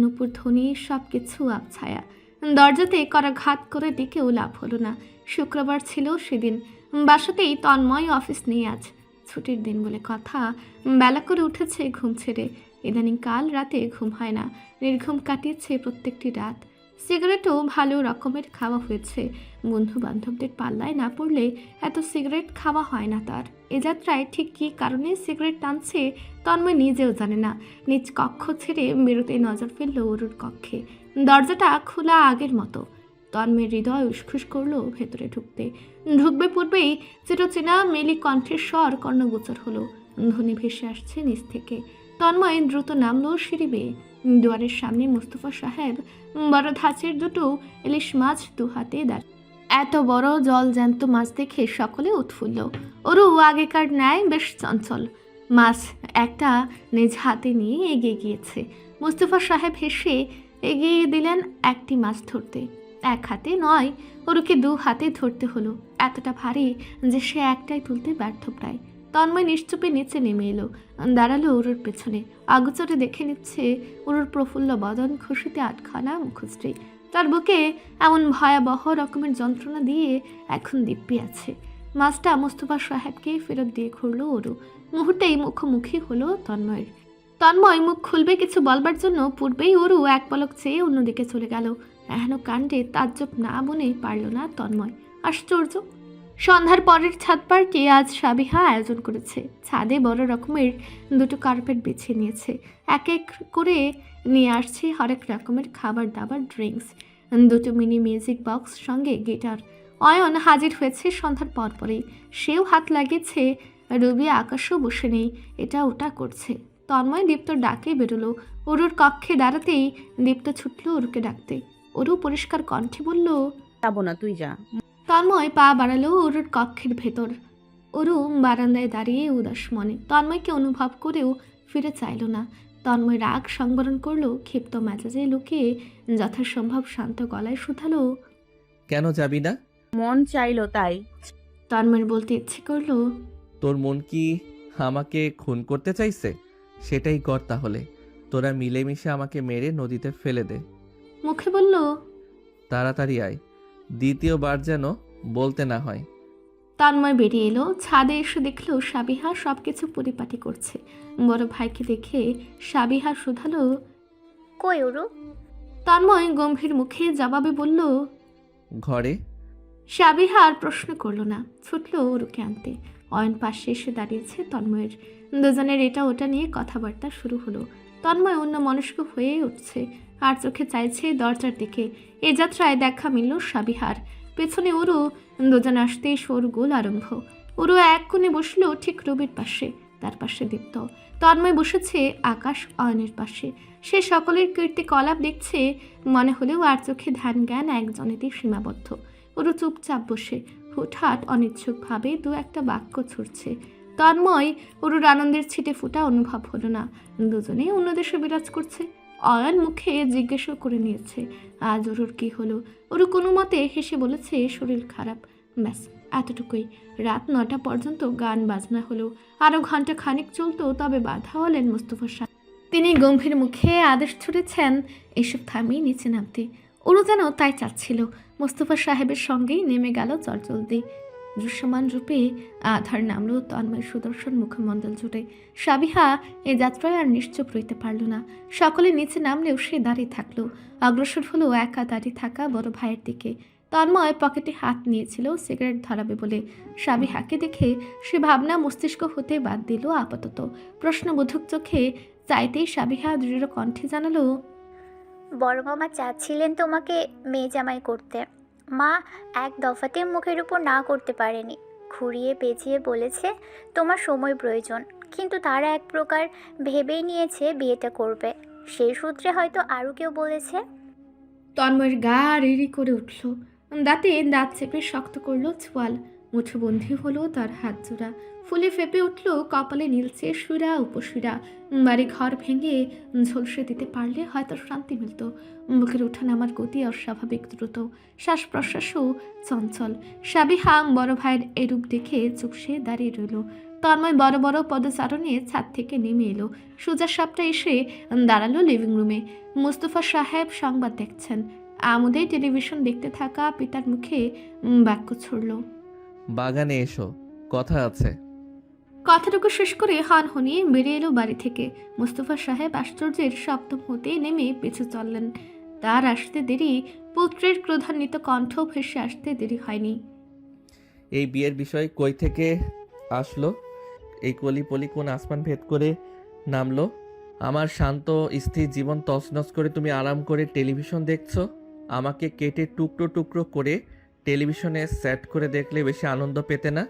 নূপুর ধ্বনি সব কিছু আবছায়া। দরজাতে করাঘাত করে ডেকেও লাভ হলো না। শুক্রবার ছিল সেদিন। বাসাতেই তন্ময় অফিস নিয়ে আজ ছুটির দিন বলে কথা। বেলা করে উঠেছে ঘুম ছেড়ে। ইদানিং কাল রাতে ঘুম হয় না, নির্ঘুম কাটিয়েছে প্রত্যেকটি রাত। সিগারেটও ভালো রকমের খাওয়া হয়েছে। বন্ধু বান্ধবদের পাল্লায় না পড়লে এত সিগারেট খাওয়া হয় না তার। এ যাত্রায় ঠিক কী কারণে সিগারেট টানছে তন্ময় নিজেও জানে না। নিজ কক্ষ ছেড়ে বেরোতে নজর ফেলল ওরুর কক্ষে। দরজাটা খোলা আগের মতো। তন্ময়ের হৃদয় উসখুস করলো ভেতরে ঢুকবে পূর্বেই চিরচেনা মেলি কণ্ঠের স্বর কর্ণগোচর হলো। ধ্বনি ভেসে আসছে নিচ থেকে। তন্ময় দ্রুত নামলো সিঁড়ি বেয়ে। দুয়ারের সামনে মুস্তফা সাহেব বড় ধাঁচের দুটো ইলিশ মাছ দু হাতে দাঁড়। এত বড় জল জ্যান্ত মাছ দেখে সকলে উৎফুল্ল। ওরও আগেকার ন্যায় বেশ চঞ্চল। মাছ একটা নিজ হাতে নিয়ে এগিয়ে গিয়েছে। মুস্তফা সাহেব হেসে এগিয়ে দিলেন একটি মাছ ধরতে। এক হাতে নয়, ওরকে 2 হাতে ধরতে হলো। এতটা ভারী যে সে একটাই তুলতে ব্যর্থ প্রায়। তন্ময় নিশ্চুপে নিচে নেমে এলো, দাঁড়ালো ওরুর পেছনে। আগোচরে দেখে নিচ্ছে ওরুর প্রফুল্ল বদন, খুশিতে আটখানা মুখশ্রী। তার বুকে এমন ভয়াবহ রকমের যন্ত্রণা দিয়ে এখন দিব্যি আছে। মাছটা মুস্তফা সাহেবকে ফেরত দিয়ে ঘুরলো ওরু। মুহূর্তেই মুখোমুখি হলো তন্ময়ের। তন্ময় মুখ খুলবে কিছু বলবার জন্য পূর্বেই ওরু এক পলক চেয়ে অন্যদিকে চলে গেল। এহেন কাণ্ডে তাজ্জব না বনে পারল না তন্ময়। আশ্চর্য! সন্ধ্যার পরের ছাদ পার্টি আজ সাবিহা আয়োজন করেছে। ছাদে বড় রকমের 2টো কার্পেট বিছিয়ে নিয়েছে। এক এক করে নিয়ে আসছে হরেক রকমের খাবার দাবার, ড্রিঙ্কস। 2টো মিনি মিউজিক বক্স সঙ্গে গিটার। অয়ন হাজির হয়েছে সন্ধ্যার পরপরেই। সেও হাত লাগিয়েছে। রবি আকাশও বসে নেই, এটা ওটা করছে। তন্ময় দীপ্তর ডাকে বেরোলো। ওরুর কক্ষে দাঁড়াতেই দীপ্ত ছুটলো ওরুকে ডাকতে। ওরু পরিষ্কার কণ্ঠে বলল, যাবো না, তুই যা। তন্ময় পা বাড়ালো ওরুর কক্ষের ভেতর। ওরু বারান্দায় দাঁড়িয়ে উদাস মনে তন্ময়কে অনুভব করেও ফিরে চাইল না। তন্ময় রাগ সংবরণ করলো, ক্ষিপ্ত মেজাজে লুকিয়ে যথাসম্ভব শান্ত গলায় শুধালো, কেন যাবি না? মন চাইলো তাই। তন্ময়ের বলতে ইচ্ছে করলো, তোর মন কি আমাকে খুন করতে চাইছে? সেটাই কর তাহলে। তোরা মিলেমিশে আমাকে মেরে নদীতে ফেলে দে। মুখে বলল, তাড়াতাড়ি আয়, দ্বিতীয়বার যেন বলতে না হয়। তন্ময় বেরিয়ে এলো। ছাদে এসে দেখলো সাবিহা সবকিছু পরিপাটি করছে। বড় ভাইকে দেখে সাবিহা শুধালো, কই ওরু? তন্ময় গম্ভীর মুখে জবাবে বলল, ঘরে। সাবিহা আর প্রশ্ন করলো না, ছুটলো ওরুকে আনতে। অয়ন পাশে এসে দাঁড়িয়েছে তন্ময়ের। দুজনের এটা ওটা নিয়ে কথাবার্তা শুরু হলো। তন্ময় অন্য মনস্ক হয়ে উঠছে, আর চোখে চাইছে দরজার দিকে। এ যাত্রায় দেখা মিলল সাবিহার। পেছনে ওরু। দুজন আসতেই শোরগোল আরম্ভ। ওরু এক কোণে বসলো ঠিক রবির পাশে। তার পাশে দীপ্ত। তন্ময় বসেছে আকাশ অয়নের পাশে। সে সকলের কীর্তি কলাপ দেখছে, মনে হলেও আর চোখে ধ্যান জ্ঞান একজনেতেই সীমাবদ্ধ। ওরা চুপচাপ বসে হুটহাট অনিচ্ছুকভাবে দু একটা বাক্য ছুড়ছে। তন্ময় ওরুর আনন্দের ছিটে ফোঁটা অনুভব হলো না। দুজনেই অন্য দেশে বিরাজ করছে। অয়ন মুখে জিজ্ঞেসও করে নিয়েছে আজ ওরুর কি হলো। ওরু কোনো মতে হেসে বলেছে শরীর খারাপ, ব্যাস এতটুকুই। রাত 9টা পর্যন্ত গান বাজনা হলো, আরও ঘন্টা খানিক চলতো, তবে বাধা হলেন মুস্তফা সাহেব। তিনি গম্ভীর মুখে আদেশ ছুড়েছেন এসব থামিয়ে নিচে নামতে। ওরু যেন তাই চাচ্ছিল। মুস্তফা সাহেবের সঙ্গেই নেমে গেল চলচলতি। দৃশ্যমান রূপে আধার নামলো তন্ময় সুদর্শন মুখমণ্ডল জুড়ে। সাবিহা এ যাত্রায় আর নিশ্চুপ রইতে পারল না। সকলে নিচে নামলেও সে দাঁড়িয়ে থাকলো। অগ্রসর হলো একা দাঁড়িয়ে থাকা বড় ভাইয়ের দিকে। তন্ময় পকেটে হাত নিয়েছিল সিগারেট ধরাবে বলে। সাবিহাকে দেখে সে ভাবনা মস্তিষ্ক হতে বাদ দিল আপাতত। প্রশ্নবোধক চোখে চাইতেই সাবিহা দৃঢ় কণ্ঠে জানালো, বড় মামা চাচ্ছিলেন তোমাকে মেয়ে জামাই করতে। মা এক দফাতে মুখের উপর না করতে পারেনি, ঘুরিয়ে পেঁচিয়ে বলেছে তোমার সময় প্রয়োজন, কিন্তু তারা এক প্রকার ভেবেই নিয়েছে বিয়েটা করবে। সেই সূত্রে হয়তো আরও কেউ বলেছে। তন্ময়ের গা রিরি করে উঠল। দাঁতে দাঁত চেপে শক্ত করলো চোয়াল। মুঠোবন্ধী হলো তার হাত জোড়া। ফুলে ফেপে উঠল কপালে নীলচে সুরা উপসুরা। বাড়ি ঘর ভেঙে ঝলসে দিতে পারলে হয়তো শান্তি মিলত। বুকের ওঠা নামার গতি অস্বাভাবিক দ্রুত, শ্বাস প্রশ্বাসও চঞ্চল। সাবিহা বড় ভাইয়ের এরূপ দেখে চুপসে দাঁড়িয়ে রইল। তন্ময় বড় বড় পদচারণে ছাদ থেকে নেমে এলো। সোজা সাপটা এসে দাঁড়ালো লিভিং রুমে। মুস্তফা সাহেব সংবাদ দেখছেন। আমোদে টেলিভিশন দেখতে থাকা পিতার মুখে বাক্য ছুড়ল, বাগানে এসো, কথা আছে। কথাটুকু শেষ করে হান হনিয়ে বেরিয়ে এলো বাড়ি থেকে। মুস্তফা সাহেব আশ্চর্যের সপ্তম হতে নেমে পিছু চললেন। তার আসতে দেরি, পুত্রের ক্রোধান্বিত কণ্ঠ ভেসে আসতে দেরি হয়নি। এই বিয়ের বিষয় কই থেকে আসলো? এই কলিপলি কোন আসমান ভেদ করে নামলো? আমার শান্ত স্থির জীবন তছনছ করে তুমি আরাম করে টেলিভিশন দেখছো। আমাকে কেটে টুকরো টুকরো করে টেলিভিশনে সেট করে দেখলে বেশি আনন্দ পেতে না?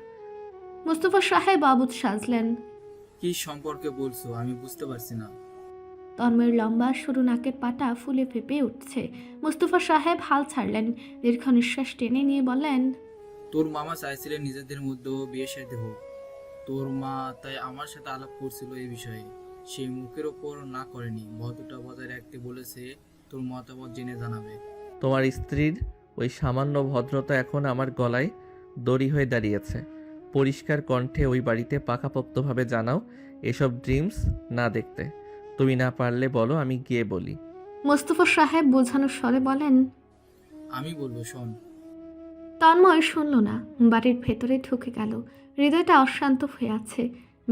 মুস্তফা সাহেব অবুঝ সাজলেন। কি সম্পর্কে বলছো আমি বুঝতে পারছি না। তন্ময়ের লম্বা সরু নাকের পাটা ফুলে ফেপে উঠছে। মুস্তফা সাহেব হাল ছাড়লেন। দীর্ঘ নিঃশ্বাস টেনে নিয়ে বললেন, তোর মামা চাইছিলেন নিজেদের মধ্যেও বিয়ে শাদী হোক। তোর মা তাই আমার সাথে আলাপ করছিল এই বিষয়ে। সে মুখের ওপর না করেনি, ভদ্রতা বজায় রাখতে বলেছে। তোর মতামত জেনে জানাবে। তোমার স্ত্রীর ওই সামান্য ভদ্রতা এখন আমার গলায় দড়ি হয়ে দাঁড়িয়েছে। পরিষ্কার কণ্ঠে ওই বাড়িতে পাকাপোক্তভাবে জানাও এসব ড্রিমস না দেখতে। তুমি না পারলে বলো, আমি গিয়ে বলি। মুস্তফা সাহেব বোঝানোর স্বরে বলেন, আমি বলবো শোন। তন্ময় শুনল না। বাড়ির ভেতরে ঢুকে গেল। হৃদয়টা অশান্ত হয়ে আছে।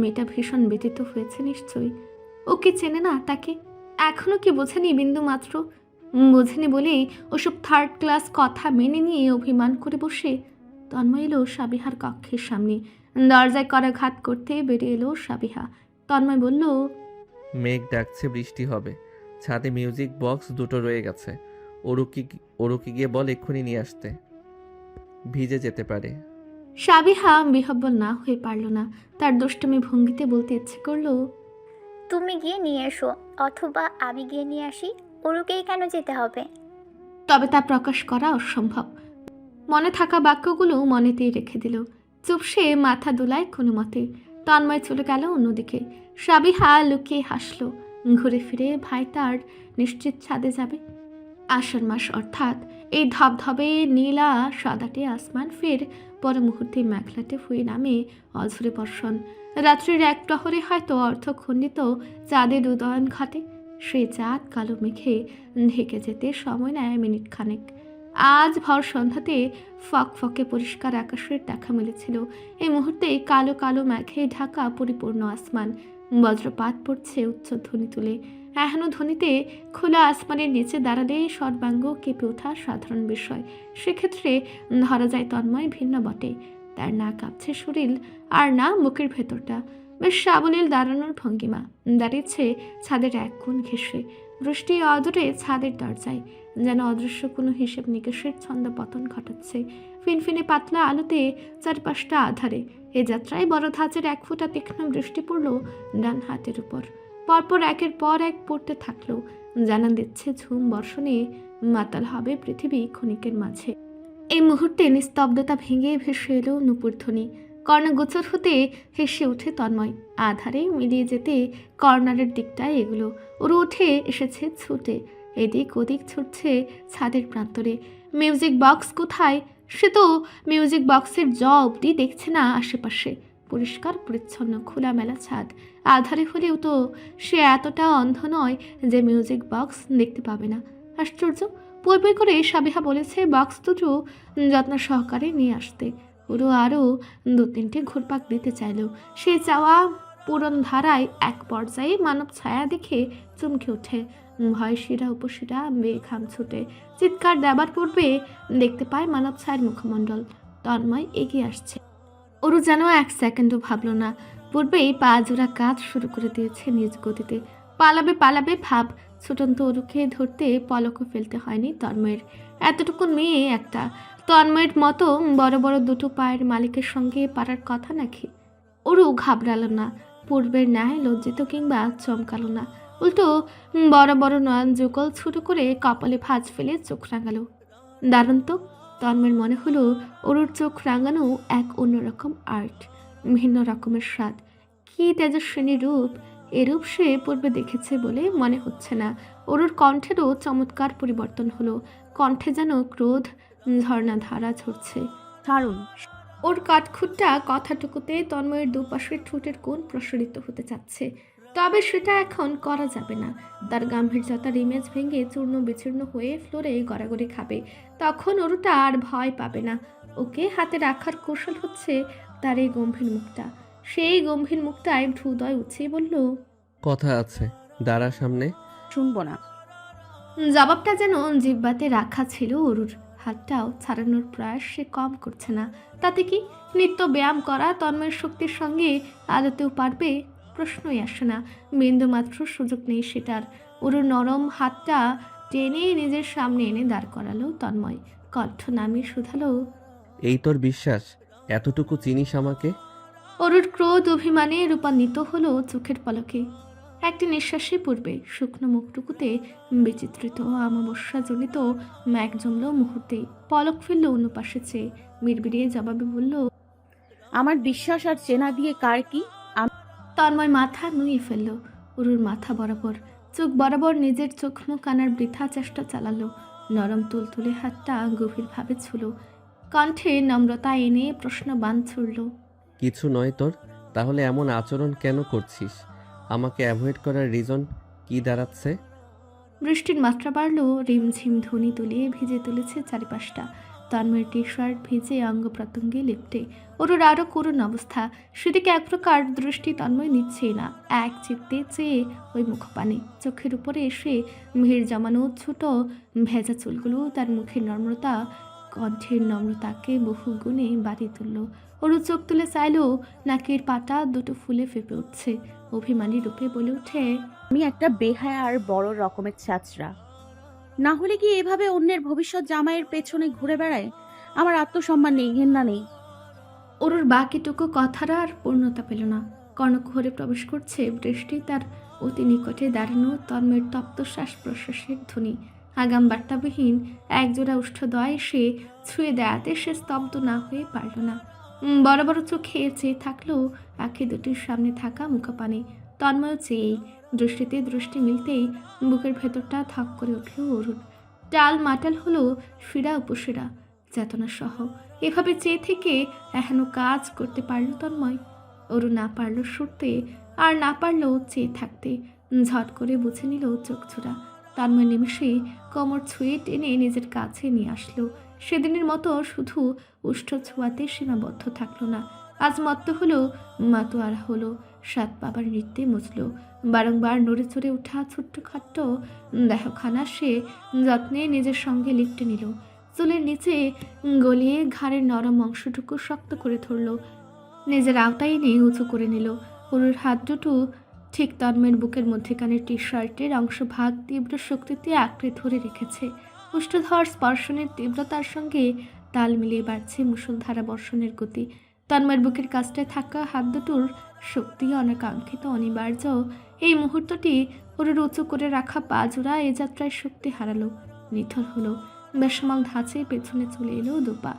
মেয়েটা ভীষণ ব্যতীত হয়েছে নিশ্চয়ই। ও কি চেনে না তাকে? এখনো কি বোঝেনি বিন্দু মাত্র? বোঝেনি বলেই ওসব থার্ড ক্লাস কথা মেনে নিয়ে অভিমান করে বসে। তন্ময় এলো সাবিহার কক্ষের সামনে। দরজায় করাঘাত করতে বেরিয়ে এলো সাবিহা। তন্ময় বলল, মেঘ ডাকছে, বৃষ্টি হবে। ছাদে মিউজিক বক্স দুটো রয়ে গেছে। ওরুকি গিয়ে বল এক্ষুনি নিয়ে আসতে, ভিজে যেতে পারে। সাবিহা বিহব্বল না হয়ে পারল না। তার দুষ্টমি ভঙ্গিতে বলতে ইচ্ছে করলো, তুমি গিয়ে নিয়ে এসো, অথবা আমি গিয়ে নিয়ে আসি। ওরুকেই কেন যেতে হবে? তবে তা প্রকাশ করা অসম্ভব। মনে থাকা বাক্যগুলো মনেতেই রেখে দিল। চুপসে মাথা দুলায় কোনো মতে। তন্ময় চলে গেল অন্যদিকে। সাবিহা লুকিয়ে হাসল। ঘুরে ফিরে ভাই তার নিশ্চিত ছাদে যাবে। আষাঢ় মাস, অর্থাৎ এই ধবধবে নীলা সাদাটে আসমান ফের পর মুহূর্তে মেঘলাটে হয়ে নামে অঝরে বর্ষণ। রাত্রির এক প্রহরে হয়তো অর্ধখণ্ডিত চাঁদের উদয়ন ঘটে। সে চাঁদ কালো মেঘে ঢেকে যেতে সময় নেয় মিনিট খানেক। আজ ভর সন্ধ্যাতে ফকফকে পরিষ্কার আকাশের দেখা মিলেছিল। এই মুহূর্তে কালো কালো মেঘে ঢাকা পরিপূর্ণ আসমান। বজ্রপাত পড়ছে উচ্চ ধ্বনি তুলে। এহেন ধ্বনিতে খোলা আসমানের নিচে দাঁড়ালে সর্বাঙ্গ কেঁপে ওঠা সাধারণ বিষয়। সেক্ষেত্রে ধরা যায় তন্ময় ভিন্ন বটে। তার না কাঁপছে শরীর, আর না বুকের ভেতরটা। বেশ সাবলীল দাঁড়ানোর ভঙ্গিমা। দাঁড়িয়েছে ছাদের এক কোণ ঘেঁষে। বৃষ্টি অদূরে ছাদের দরজায়, যেন অদৃশ্য কোনো হিসেব নিকেশের ছন্দপতন ঘটাচ্ছে। ফিনফিনে পাতলা আলোতে চারপাশটা আধারে। এ যাত্রায় বড় ধাঁচের 1 ফোঁটা তীক্ষ্ণ বৃষ্টি পড়ল ডান হাতের উপর। পরপর একের পর এক পড়তে থাকলো, জানান দিচ্ছে ঝুম বর্ষণে মাতাল হবে পৃথিবী ক্ষণিকের মাঝে। এই মুহূর্তে নিস্তব্ধতা ভেঙে ভেসে এলো নূপুর ধ্বনি। কর্ণগোচর হতে হেসে ওঠে তন্ময়। আধারে মিলিয়ে যেতে কর্নারের দিকটায় এগুলো। ওর উঠে এসেছে ছুটে, এদিক ওদিক ছুটছে ছাদের প্রান্তরে। মিউজিক বক্স কোথায়? সে তো মিউজিক বক্সের জ অবধি দেখছে না আশেপাশে। পরিষ্কার পরিচ্ছন্ন খোলামেলা ছাদ। আধারে হলেও তো সে এতটা অন্ধ নয় যে মিউজিক বক্স দেখতে পাবে না। আশ্চর্য! পই করে সাবিহা বলেছে বক্স দুটো যত্ন সহকারে নিয়ে আসতে। ওরও আরও 2-3টে ঘুরপাক দিতে চাইল। সে চাওয়া পূরণ ধারায় এক পর্যায়ে মানব ছায়া দেখে চমকে ওঠে। ভয় শিরা উপশিরা বেঘাম ছুটে। চিৎকার দেবার পূর্বে দেখতে পায় মানব ছায়ার মুখমণ্ডল। তন্ময় এগিয়ে আসছে। ওরও যেন 1 সেকেন্ডও ভাবল না। পূর্বেই পা জোড়া কাজ শুরু করে দিয়েছে নিজ গতিতে। পালাবে ভাব। ছুটন্ত ওরুকে ধরতে পলকও ফেলতে হয়নি তন্ময়ের। এতটুকু মেয়ে একটা। তন্ময়ের মতো বড় বড় দুটো পায়ের মালিকের সঙ্গে পারার কথা নাকি? ওরও ঘাবড়ালো না, পূর্বের ন্যায় লজ্জিত কিংবা চমকালো না। উল্টো বড় বড় নয়ন যুগল ছোট করে কপালে ভাঁজ ফেলে চোখ রাঙালো। দারুণ তো! তন্ময়ের মনে হলো ওর চোখ রাঙানো এক অন্যরকম আর্ট, ভিন্ন রকমের স্বাদ। কি তেজস্বিনী রূপ! এরূপ সে পূর্বে দেখেছে বলে মনে হচ্ছে না। ওর কণ্ঠেরও চমৎকার পরিবর্তন হলো। কণ্ঠে যেন ক্রোধ ঝর্ণাধারা ঝরছে। ছাড়ুন। ওর কাঠখুট্টা কথাটুকুতে তন্ময়ের দুপাশের ঠোঁটের কোণ প্রসারিত হতে চাচ্ছে, তবে সেটা এখন করা যাবে না। তার গাম্ভীর্যতার ইমেজ ভেঙে চূর্ণ বিচূর্ণ হয়ে ফ্লোরে গড়াগড়ি খাবে। তখন ওরটা আর ভয় পাবে না। ওকে হাতে রাখার কৌশল হচ্ছে তার এই গম্ভীর মুখটা। সেই গম্ভীর মুখটায় ভ্রুদয় উঠিয়ে বলল, কথা আছে, দাঁড়া সামনে। শুনবো না। জবাবটা যেন জিহ্বাতে রাখা ছিল অরুর। হাতটাও ছাড়ানোর প্রয়াস সে কম করছে না। তাতে কি নিত্য ব্যায়াম করা তন্ময়ের শক্তির সঙ্গে আদতেও পারবে? প্রশ্নই আসে না। বিন্দুমাত্র সুযোগ নেই সেটার। অরুর নরম হাতটা টেনে নিজের সামনে এনে দাঁড় করালো তন্ময়। কণ্ঠ নামিয়ে শুধালো, এই তোর বিশ্বাস? এতটুকু চিনিস আমাকে? অরুর ক্রোধ অভিমানে রূপান্বিত হলো চোখের পলকে। একটি নিঃশ্বাসে পূর্বে শুকনো মুখটুকুতে বিচিত্রিত অমাবস্যাজনিত ম্যাঘ জমল মুহূর্তেই। পলক ফেলল অন্য পাশে চেয়ে। বিড়বিড়িয়ে জবাবে বলল, আমার বিশ্বাস আর চেনা দিয়ে কার কি? তন্ময় মাথা নুয়ে ফেলল অরুর মাথা বরাবর। চোখ বরাবর নিজের চোখ মুখ আনার বৃথা চেষ্টা চালালো। নরম তুলতুলে হাতটা গভীরভাবে ছুলো। কণ্ঠে নম্রতা এনে প্রশ্ন বান ছুড়ল, কিছু নয় তোর? তাহলে এমন আচরণ কেন করছিস? আমাকে অ্যাভয়েড করার রিজন কি দাঁড়াচ্ছে? বৃষ্টির মাত্রা বাড়ল। রিমঝিম ধ্বনি তুলিয়ে ভিজে তুলেছে চারিপাশটা। তন্ময়ের টি শার্ট ভিজে অঙ্গ প্রত্যঙ্গে লিপটে। ওর আরও করুণ অবস্থা। সেদিকে এক প্রকার দৃষ্টি তন্ময় নিচ্ছেই না। এক চিত্তে চেয়ে ওই মুখপানে। চোখের উপরে এসে ভিড় জমানো ছোট ভেজা চুলগুলো তার মুখের নম্রতা, কণ্ঠের নম্রতাকে বহু গুণে বাড়িয়ে তুলল। ওর চোখ তুলে চাইল, নাকের পাটা দুটো ফুলে ফেপে উঠছে। অভিমানী রূপে বলে ওঠে, আমি একটা বেহায়া আর বড় রকমের ছাচরা। না হলে কি এভাবে অন্যের ভবিষ্যৎ জামাইয়ের পেছনে ঘুরে বেড়ায়? আমার আত্মসম্মান নেই, ঘেন্না নেই। ওর বাকিটুকু কথার আর পূর্ণতা পেল না। কর্ণকুহরে প্রবেশ করছে বৃষ্টি। তার অতি নিকটে দাঁড়ানো তন্ময়ের তপ্ত শ্বাস প্রশ্বাসের ধ্বনি। আগাম বার্তাবিহীন একজোড়া উষ্ঠদয় সে ছুঁয়ে দেয়াতে সে স্তব্ধ না হয়ে পারল না। বড় বড় চোখে চেয়ে থাকলো আঁখি দুটির সামনে থাকা মুখপানে। তন্ময় চেয়েই দৃষ্টিতে দৃষ্টি মিলতেই বুকের ভেতরটা থক করে উঠল অরুণ। টাল মাটাল হলো শিরা উপশিরা চেতনা সহ। এভাবে চেয়ে থেকে এখনো কাজ করতে পারল তন্ময়। অরুণ না পারল সরতে, আর না পারল চেয়ে থাকতে। ঝট করে বুঝে নিল চোখ ছোড়া। তন্ময় নিমেষেই কোমর ছুঁয়ে টেনে নিজের কাছে নিয়ে আসলো। সেদিনের মতো শুধু উষ্ঠ ছোঁয়াতে সীমাবদ্ধ থাকলো না। আজ মত্ত হলো, মাতোয়ারা হলো। 7 বাবার নৃত্যে মুছল। বারংবার নড়ে চড়ে ওঠা ছোট্টখাট্ট দেহখানা সে যত্নে নিজের সঙ্গে লিপটে নিল। চুলের নিচে গলিয়ে ঘাড়ের নরম অংশটুকু শক্ত করে ধরল। নিজের আওতায় এনে উঁচু করে নিল। অরুর হাত দুটো ঠিক তন্ময়ের বুকের মধ্যেখানের টি শার্টের অংশভাগ তীব্র শক্তিতে আঁকড়ে ধরে রেখেছে। উষ্ঠধর স্পর্শনের তীব্রতার সঙ্গে তাল মিলিয়ে বাড়ছে মুষলধারা বর্ষণের গতি। তন্ময়ের বুকের কাছটায় থাকা হাত দুটোর শক্তি অনাকাঙ্ক্ষিত অনিবার্য। এই মুহূর্তটি ওর উঁচু করে রাখা পা জোড়া এ যাত্রায় শক্তি হারালো, নিথর হলো। বেসামাল ধাঁচে পেছনে চলে এলো দুপা।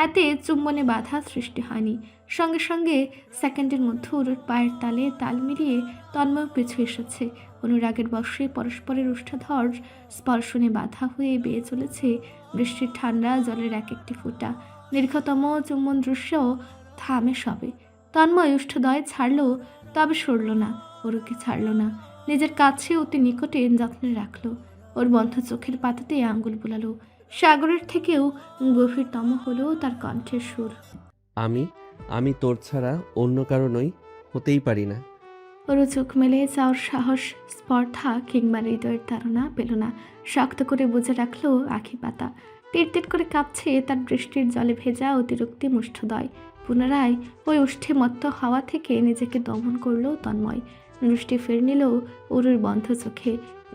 এতে চুম্বনে বাধা সৃষ্টি হয়নি। সঙ্গে সঙ্গে সেকেন্ডের মধ্যে ওর পায়ের তালে তাল মিলিয়ে তন্ময় পিছু এসেছে। অনুরাগের বর্ষে পরস্পরের উষ্ঠধর স্পর্শনে বাধা হয়ে বেয়ে চলেছে বৃষ্টির ঠান্ডা জলের এক একটি ফোঁটা। দীর্ঘতম চুম্বন দৃশ্য থামে সবে। তন্ময় উষ্ঠদয় ছাড়ল, তবে সরল না, ওরকে ছাড়ল না। নিজের কাছে অতি নিকটে যত্নে রাখলো। ওর বন্ধ চোখের পাতাতে আঙ্গুল বোলালো। সাগরের থেকেও গভীরতম হলো তার কণ্ঠের সুর। আমি তোর ছাড়া অন্য কারো নই, হতেই পারি না। ওর চোখ মেলে চাওয়ার সাহস, স্পর্ধা কিংবা হৃদয়ের ধারণা পেল না। শক্ত করে বুঝে রাখলো আখি পাতা। তীর করে কাঁপছে তার বৃষ্টির জলে ভেজা অতিরিক্তি মুষ্ঠদয়। পুনরায় ওই উষ্ঠে মত্ত হাওয়া থেকে নিজেকে দমন করলো তন্ময়। দৃষ্টি ফের নিল ওরুর বন্ধ চোখে।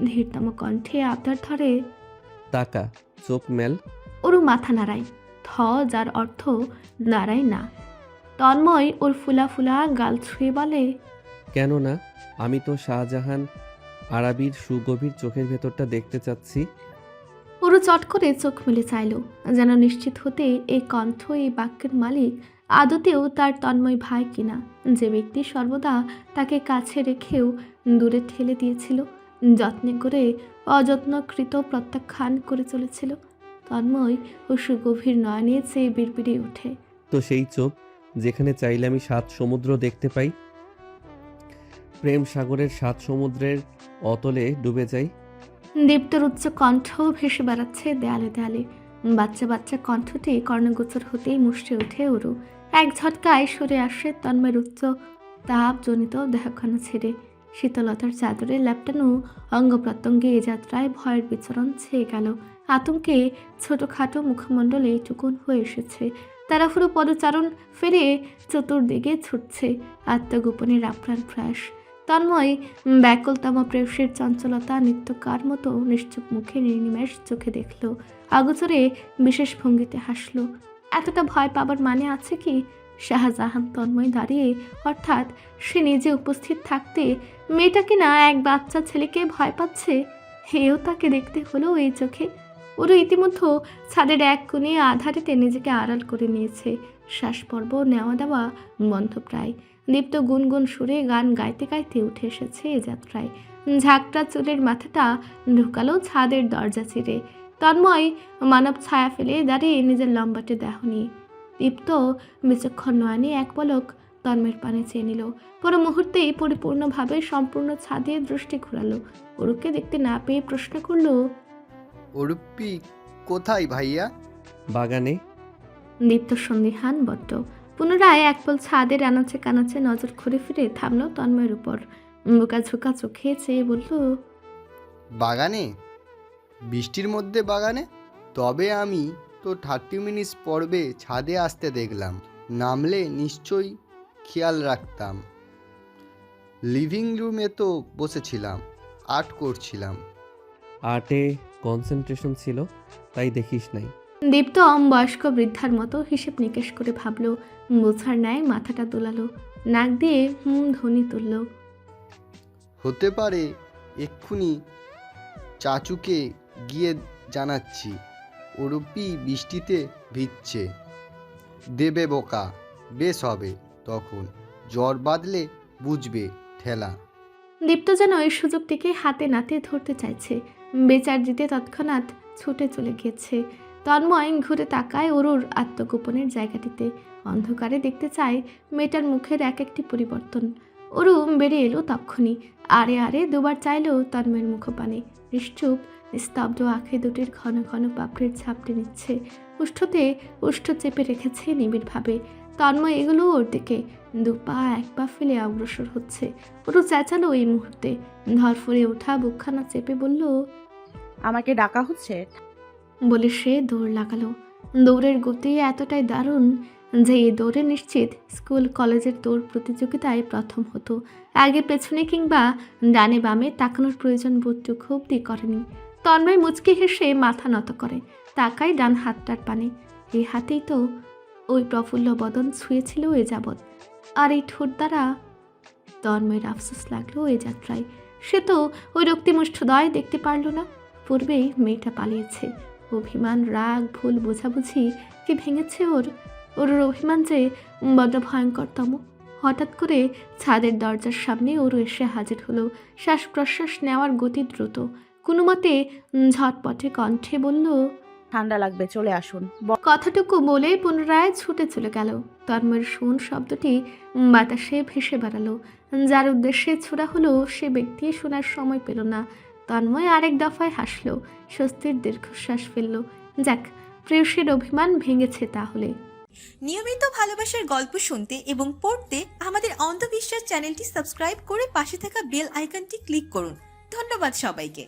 ধীরতম কণ্ঠে আবদার ধরে, তাকা, চোখ মেল। ওরু মাথা নাড়ায়, যার অর্থ নাড়ায় না। তন্ময় ওর ফুলা ফুলা গাল ছুঁয়ে বলে, কেন না? আমি তো শাহজাহান আরাবির সুগভীর চোখের ভেতরটা দেখতে চাচ্ছি। ওরু চট করে চোখ মেলে চাইল, যেন নিশ্চিত হতে এই কণ্ঠ, এই বাক্যের মালিক আদতেও তার তন্ময় ভাই কিনা, যে ব্যক্তি সর্বদা তাকে কাছে রেখেও দূরে ঠেলে দিয়েছিল, যত্নে করে অযত্নকৃত প্রত্যাখ্যান করে চলেছিল। তন্ময় ও সুগভীর নয়নে চেয়ে বিড়বিড়ে ওঠে, তো সেই চোখ যেখানে চাইলে আমি 7 সমুদ্র দেখতে পাই, প্রেম সাগরের 7 সমুদ্রের অতলে ডুবে যাই। দীপ্তর উচ্চ কণ্ঠ ভেসে বেড়াচ্ছে দেয়ালে দেয়ালে। বাচ্চা বাচ্চা কণ্ঠটি কর্ণগোচর হতেই মুষড়ে ওঠে ওরু। এক ঝটকায় সরে আসে তন্ময়ের উচ্চ তাপজনিত দেহখানা ছেড়ে। শীতলতার চাদরে ল্যাপটানো অঙ্গ প্রত্যঙ্গে এ যাত্রায় ভয়ের বিচরণ ছেয়ে গেল। আতঙ্কে ছোটোখাটো মুখমণ্ডলে টুকুন হয়ে এসেছে। তাড়াহুড়ো পদচারণ ফেরে চতুর্দিকে ছুটছে আত্মগোপনের আপ্রাণ প্রয়াস। তন্ময় ব্যাকুলতম প্রেয়সীর চঞ্চলতা নিত্যকার মতো নিশ্চুপ মুখে নির্নিমেষ চোখে দেখল। অগোচরে বিশেষ ভঙ্গিতে হাসল। এতটা ভয় পাবার মানে আছে কি? শাহজাহান তন্ময় দাঁড়িয়ে, অর্থাৎ সে নিজে উপস্থিত থাকতে মেয়েটা কিনা এক বাচ্চা ছেলেকে ভয় পাচ্ছে, হেও তাকে দেখতে হলো এই চোখে। ওরা ইতিমধ্যে ছাদের এক কোণে আধারেতে নিজেকে আড়াল করে নিয়েছে। শ্বাসপর্ব নেওয়া দেওয়া বন্ধ প্রায়। দীপ্ত গুনগুন সুরে গান গাইতে গাইতে উঠে এসেছে এ যাত্রায়। ঝাঁকটা চুলের মাথাটা ঢুকালো ছাদের দরজা চিরে। তন্ময় মানব ছায়া ফেলে দাঁড়িয়ে নিজের লম্বাটে দেহ নিয়ে। দীপ্ত বিচক্ষণ নয়নে এক পলক তন্ময়ের পানে চেয়ে নিল। পর মুহূর্তেই পরিপূর্ণভাবে সম্পূর্ণ ছাদে দৃষ্টি ঘোরালো। ওরুকে দেখতে না পেয়ে প্রশ্ন করলো, ওরুপ্পি কোথায় ভাইয়া? বাগানে। দীপ্ত সন্দিহান বড্ড। পুনরায় একপল ছাদের আনাচে কানাচে নজর ঘুরে ফিরে থামলো তন্ময়ের উপর। বোকা ঝোঁকা চোখে চেয়ে বলল, বাগানে? বৃষ্টির মধ্যে বাগানে? তবে আমি তো 30 মিনিট পর্বে ছাদে আসতে দেখলাম। নামলে নিশ্চয়ই খেয়াল রাখতাম। লিভিং রুমে তো বসেছিলাম, আর্ট করছিলাম। আর্টে কনসেন্ট্রেশন ছিল, তাই দেখিস নাই। দীপ্ত বয়স্ক বৃদ্ধার মতো হিসেব নিকেশ করে ভাবলো, বোঝার ন্যায় মাথাটা দোলালো, নাক দিয়ে ধ্বনি তুলল। হতে পারে, এক্ষুনি চাচুকে গিয়ে জানাচ্ছি। ওরুপি বৃষ্টিতে ভিজছে। দেবে বোকা, বেশ হবে তখন। জ্বর বাঁধলে বুঝবে ঠেলা। দীপ্ত যেন এই সুযোগটিকে হাতে নাতে ধরতে চাইছে। বেচার দিতে তৎক্ষণাৎ ছুটে চলে গিয়েছে। তন্ময় ঘুরে তাকায় ওরুর আত্মগোপনের জায়গাটিতে। অন্ধকারে দেখতে চায় মেয়েটার মুখের এক একটি পরিবর্তন। ওরু বেরিয়ে এলো তক্ষুনি। আরে আরে দুবার চাইলেও তন্ময়ের মুখপানে। নিশ্চুপ নিস্তব্ধ আঁখে দুটির ঘন ঘন পাপড়ির ঝাপটে নিচ্ছে। উষ্ঠতে উষ্ঠ চেপে রেখেছে নিবিড়ভাবে। তন্ময় এগুলো ওর দিকে দুপা এক পা ফেলে অগ্রসর হচ্ছে। ওরু চেঁচালো এই মুহূর্তে। ধরফরে ওঠা বুকখানা চেপে বলল, আমাকে ডাকা হচ্ছে? বলে সে দৌড় লাগালো। দৌড়ের গতি এতটাই দারুণ যে এই দৌড়ে নিশ্চিত স্কুল কলেজের দৌড় প্রতিযোগিতায় প্রথম হতো। আগে পেছনে কিংবা ডানে বামে তাকানোর প্রয়োজন বোধটুকু অব্দি করেনি। তন্ময় মুচকি হেসে মাথা নত করে, তাকায় ডান হাতটার পানে। এই হাতেই তো ওই প্রফুল্ল বদন ছুঁয়েছিল এ যাবৎ, আর এই ঠোঁট দ্বারা। তন্ময়ের আফসোস লাগলো এই যাত্রায়। সে তো ওই রক্তিমুষ্ঠদয় দেখতে পারল না। পূর্বেই মেয়েটা পালিয়েছে। অভিমান, রাগ, ভুল বোঝাবুঝি কি ভেঙেছে ওর? ওর অভিমান যে বড্ড ভয়ঙ্করতম। হঠাৎ করে ছাদের দরজার সামনে ওরও এসে হাজির হলো। শ্বাস প্রশ্বাস নেওয়ার গতি দ্রুত। কোনো মতে ঝটপটে কণ্ঠে বলল, ঠান্ডা লাগবে, চলে আসুন। কথাটুকু বলে পুনরায় ছুটে চলে গেল। তন্ময়ের শুন শব্দটি বাতাসে ভেসে বেড়ালো। যার উদ্দেশ্যে ছোড়া হলো সে ব্যক্তি শোনার সময় পেল না। তন্ময় আরেক দফায় হাসল, স্বস্তির দীর্ঘশ্বাস ফেলল। যাক, প্রেয়সীর অভিমান ভেঙেছে তাহলে। নিয়মিত ভালোবাসার গল্প শুনতে এবং পড়তে আমাদের অন্ধবিশ্বাস চ্যানেলটি সাবস্ক্রাইব করে পাশে থাকা বেল আইকনটি ক্লিক করুন। ধন্যবাদ সবাইকে।